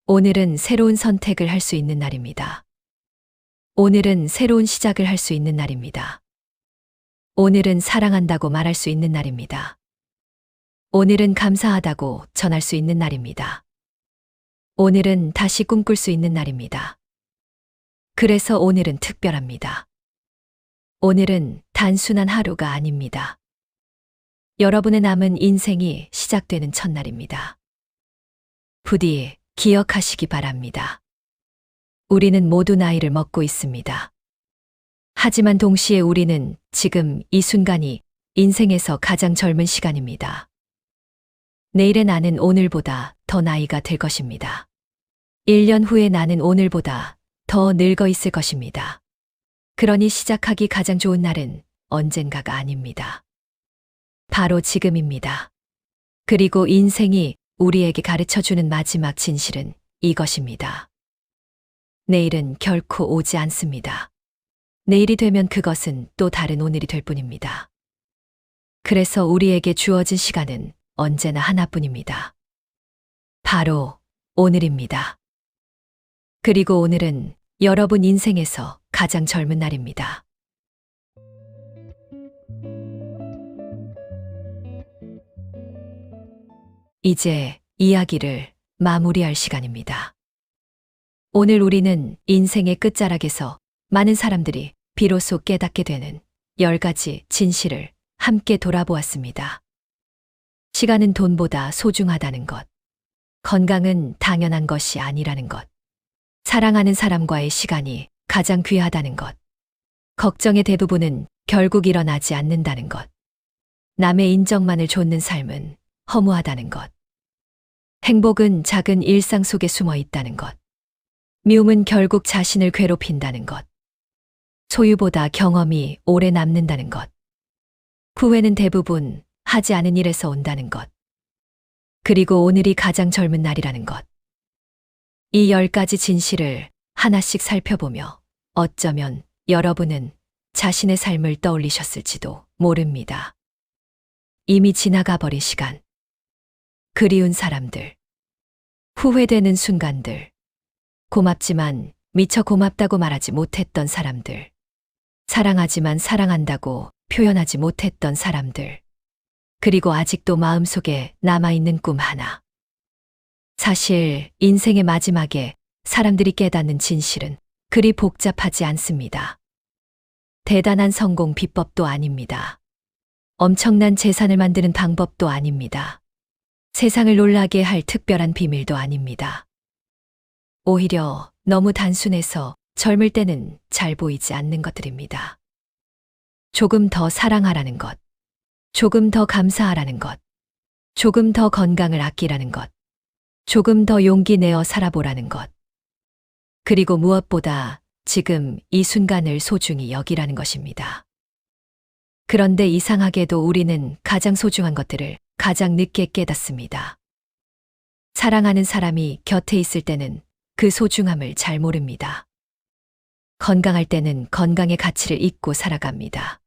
오늘은 새로운 선택을 할 수 있는 날입니다. 오늘은 새로운 시작을 할 수 있는 날입니다. 오늘은 사랑한다고 말할 수 있는 날입니다. 오늘은 감사하다고 전할 수 있는 날입니다. 오늘은 다시 꿈꿀 수 있는 날입니다. 그래서 오늘은 특별합니다. 오늘은 단순한 하루가 아닙니다. 여러분의 남은 인생이 시작되는 첫날입니다. 부디 기억하시기 바랍니다. 우리는 모두 나이를 먹고 있습니다. 하지만 동시에 우리는 지금 이 순간이 인생에서 가장 젊은 시간입니다. 내일의 나는 오늘보다 더 나이가 될 것입니다. 1년 후에 나는 오늘보다 더 늙어 있을 것입니다. 그러니 시작하기 가장 좋은 날은 언젠가가 아닙니다. 바로 지금입니다. 그리고 인생이 우리에게 가르쳐주는 마지막 진실은 이것입니다. 내일은 결코 오지 않습니다. 내일이 되면 그것은 또 다른 오늘이 될 뿐입니다. 그래서 우리에게 주어진 시간은 언제나 하나뿐입니다. 바로 오늘입니다. 그리고 오늘은 여러분 인생에서 가장 젊은 날입니다. 이제 이야기를 마무리할 시간입니다. 오늘 우리는 인생의 끝자락에서 많은 사람들이 비로소 깨닫게 되는 10가지 진실을 함께 돌아보았습니다. 시간은 돈보다 소중하다는 것. 건강은 당연한 것이 아니라는 것. 사랑하는 사람과의 시간이 가장 귀하다는 것. 걱정의 대부분은 결국 일어나지 않는다는 것. 남의 인정만을 좇는 삶은 허무하다는 것. 행복은 작은 일상 속에 숨어 있다는 것. 미움은 결국 자신을 괴롭힌다는 것. 소유보다 경험이 오래 남는다는 것. 후회는 대부분 하지 않은 일에서 온다는 것. 그리고 오늘이 가장 젊은 날이라는 것. 이 10가지 진실을 하나씩 살펴보며 어쩌면 여러분은 자신의 삶을 떠올리셨을지도 모릅니다. 이미 지나가 버린 시간. 그리운 사람들. 후회되는 순간들. 고맙지만 미처 고맙다고 말하지 못했던 사람들. 사랑하지만 사랑한다고 표현하지 못했던 사람들. 그리고 아직도 마음속에 남아있는 꿈 하나. 사실 인생의 마지막에 사람들이 깨닫는 진실은 그리 복잡하지 않습니다. 대단한 성공 비법도 아닙니다. 엄청난 재산을 만드는 방법도 아닙니다. 세상을 놀라게 할 특별한 비밀도 아닙니다. 오히려 너무 단순해서 젊을 때는 잘 보이지 않는 것들입니다. 조금 더 사랑하라는 것. 조금 더 감사하라는 것. 조금 더 건강을 아끼라는 것. 조금 더 용기 내어 살아보라는 것. 그리고 무엇보다 지금 이 순간을 소중히 여기라는 것입니다. 그런데 이상하게도 우리는 가장 소중한 것들을 가장 늦게 깨닫습니다. 사랑하는 사람이 곁에 있을 때는 그 소중함을 잘 모릅니다. 건강할 때는 건강의 가치를 잊고 살아갑니다.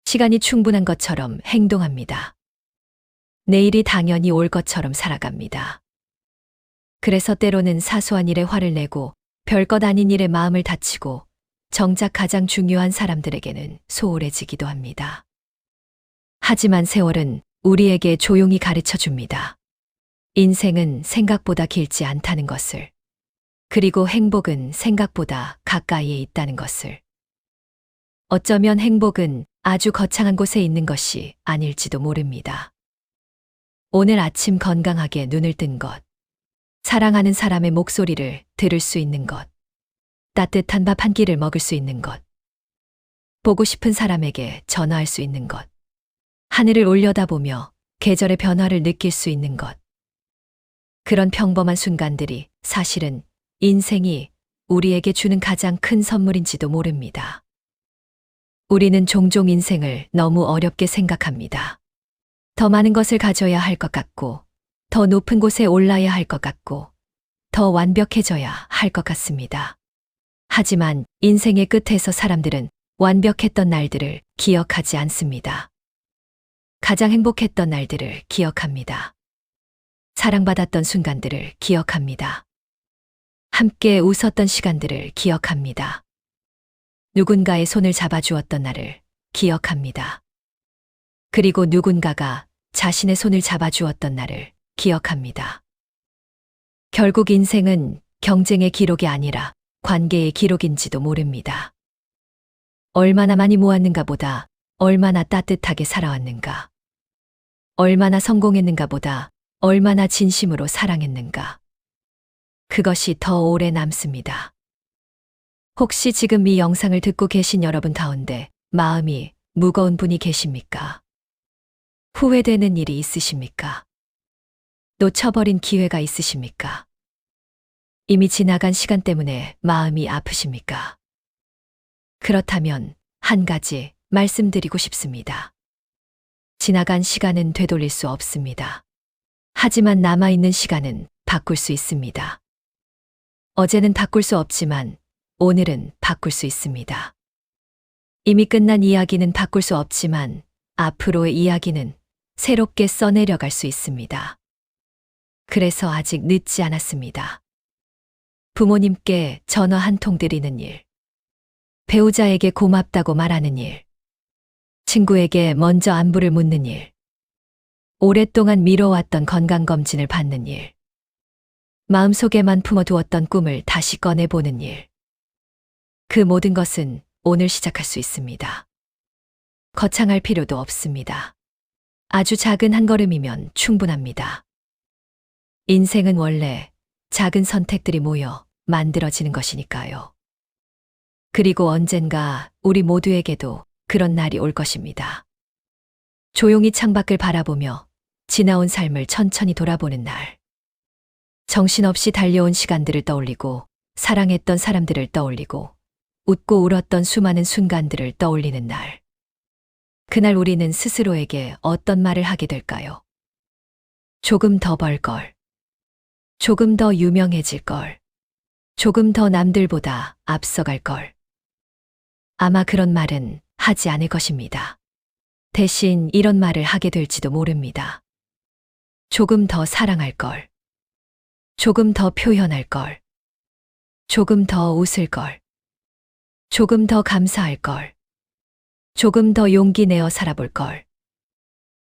시간이 충분한 것처럼 행동합니다. 내일이 당연히 올 것처럼 살아갑니다. 그래서 때로는 사소한 일에 화를 내고 별것 아닌 일에 마음을 다치고 정작 가장 중요한 사람들에게는 소홀해지기도 합니다. 하지만 세월은 우리에게 조용히 가르쳐 줍니다. 인생은 생각보다 길지 않다는 것을. 그리고 행복은 생각보다 가까이에 있다는 것을. 어쩌면 행복은 아주 거창한 곳에 있는 것이 아닐지도 모릅니다. 오늘 아침 건강하게 눈을 뜬 것. 사랑하는 사람의 목소리를 들을 수 있는 것. 따뜻한 밥 한 끼를 먹을 수 있는 것. 보고 싶은 사람에게 전화할 수 있는 것. 하늘을 올려다보며 계절의 변화를 느낄 수 있는 것. 그런 평범한 순간들이 사실은 인생이 우리에게 주는 가장 큰 선물인지도 모릅니다. 우리는 종종 인생을 너무 어렵게 생각합니다. 더 많은 것을 가져야 할 것 같고, 더 높은 곳에 올라야 할 것 같고, 더 완벽해져야 할 것 같습니다. 하지만 인생의 끝에서 사람들은 완벽했던 날들을 기억하지 않습니다. 가장 행복했던 날들을 기억합니다. 사랑받았던 순간들을 기억합니다. 함께 웃었던 시간들을 기억합니다. 누군가의 손을 잡아주었던 날을 기억합니다. 그리고 누군가가 자신의 손을 잡아주었던 날을 기억합니다. 결국 인생은 경쟁의 기록이 아니라 관계의 기록인지도 모릅니다. 얼마나 많이 모았는가 보다 얼마나 따뜻하게 살아왔는가. 얼마나 성공했는가 보다 얼마나 진심으로 사랑했는가. 그것이 더 오래 남습니다. 혹시 지금 이 영상을 듣고 계신 여러분 가운데 마음이 무거운 분이 계십니까? 후회되는 일이 있으십니까? 놓쳐버린 기회가 있으십니까? 이미 지나간 시간 때문에 마음이 아프십니까? 그렇다면 한 가지 말씀드리고 싶습니다. 지나간 시간은 되돌릴 수 없습니다. 하지만 남아있는 시간은 바꿀 수 있습니다. 어제는 바꿀 수 없지만 오늘은 바꿀 수 있습니다. 이미 끝난 이야기는 바꿀 수 없지만 앞으로의 이야기는 새롭게 써내려갈 수 있습니다. 그래서 아직 늦지 않았습니다. 부모님께 전화 한 통 드리는 일, 배우자에게 고맙다고 말하는 일, 친구에게 먼저 안부를 묻는 일, 오랫동안 미뤄왔던 건강검진을 받는 일. 마음속에만 품어두었던 꿈을 다시 꺼내보는 일. 그 모든 것은 오늘 시작할 수 있습니다. 거창할 필요도 없습니다. 아주 작은 한 걸음이면 충분합니다. 인생은 원래 작은 선택들이 모여 만들어지는 것이니까요. 그리고 언젠가 우리 모두에게도 그런 날이 올 것입니다. 조용히 창밖을 바라보며 지나온 삶을 천천히 돌아보는 날. 정신없이 달려온 시간들을 떠올리고 사랑했던 사람들을 떠올리고 웃고 울었던 수많은 순간들을 떠올리는 날. 그날 우리는 스스로에게 어떤 말을 하게 될까요? 조금 더 벌 걸. 조금 더 유명해질 걸. 조금 더 남들보다 앞서갈 걸. 아마 그런 말은 하지 않을 것입니다. 대신 이런 말을 하게 될지도 모릅니다. 조금 더 사랑할 걸. 조금 더 표현할 걸. 조금 더 웃을 걸. 조금 더 감사할 걸. 조금 더 용기 내어 살아볼 걸.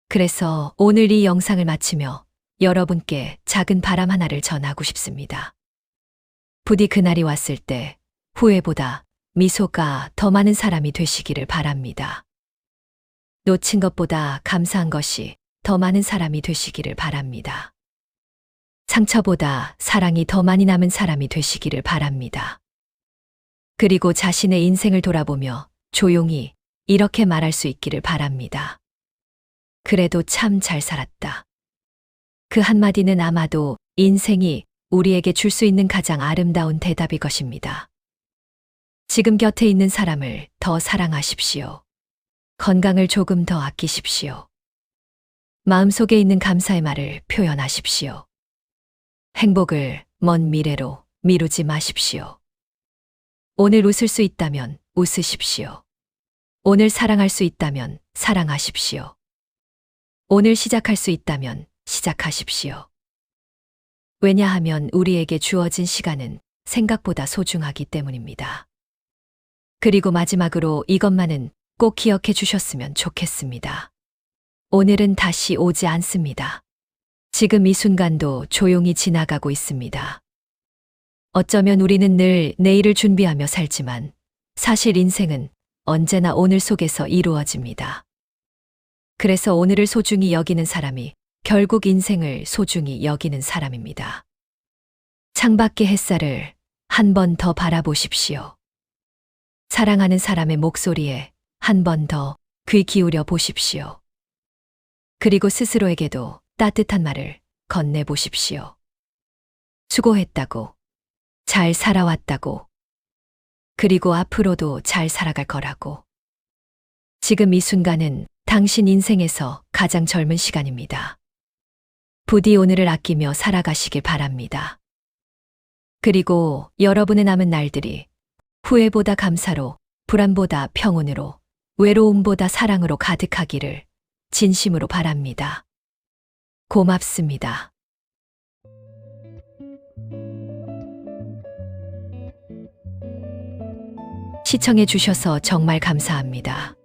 그래서 오늘 이 영상을 마치며 여러분께 작은 바람 하나를 전하고 싶습니다. 부디 그날이 왔을 때 후회보다 미소가 더 많은 사람이 되시기를 바랍니다. 놓친 것보다 감사한 것이 더 많은 사람이 되시기를 바랍니다. 상처보다 사랑이 더 많이 남은 사람이 되시기를 바랍니다. 그리고 자신의 인생을 돌아보며 조용히 이렇게 말할 수 있기를 바랍니다. 그래도 참 잘 살았다. 그 한마디는 아마도 인생이 우리에게 줄 수 있는 가장 아름다운 대답일 것입니다. 지금 곁에 있는 사람을 더 사랑하십시오. 건강을 조금 더 아끼십시오. 마음속에 있는 감사의 말을 표현하십시오. 행복을 먼 미래로 미루지 마십시오. 오늘 웃을 수 있다면 웃으십시오. 오늘 사랑할 수 있다면 사랑하십시오. 오늘 시작할 수 있다면 시작하십시오. 왜냐하면 우리에게 주어진 시간은 생각보다 소중하기 때문입니다. 그리고 마지막으로 이것만은 꼭 기억해 주셨으면 좋겠습니다. 오늘은 다시 오지 않습니다. 지금 이 순간도 조용히 지나가고 있습니다. 어쩌면 우리는 늘 내일을 준비하며 살지만 사실 인생은 언제나 오늘 속에서 이루어집니다. 그래서 오늘을 소중히 여기는 사람이 결국 인생을 소중히 여기는 사람입니다. 창밖의 햇살을 한 번 더 바라보십시오. 사랑하는 사람의 목소리에 한 번 더 귀 기울여 보십시오. 그리고 스스로에게도 따뜻한 말을 건네보십시오. 수고했다고, 잘 살아왔다고, 그리고 앞으로도 잘 살아갈 거라고. 지금 이 순간은 당신 인생에서 가장 젊은 시간입니다. 부디 오늘을 아끼며 살아가시길 바랍니다. 그리고 여러분의 남은 날들이 후회보다 감사로, 불안보다 평온으로, 외로움보다 사랑으로 가득하기를 진심으로 바랍니다. 고맙습니다. 시청해 주셔서 정말 감사합니다.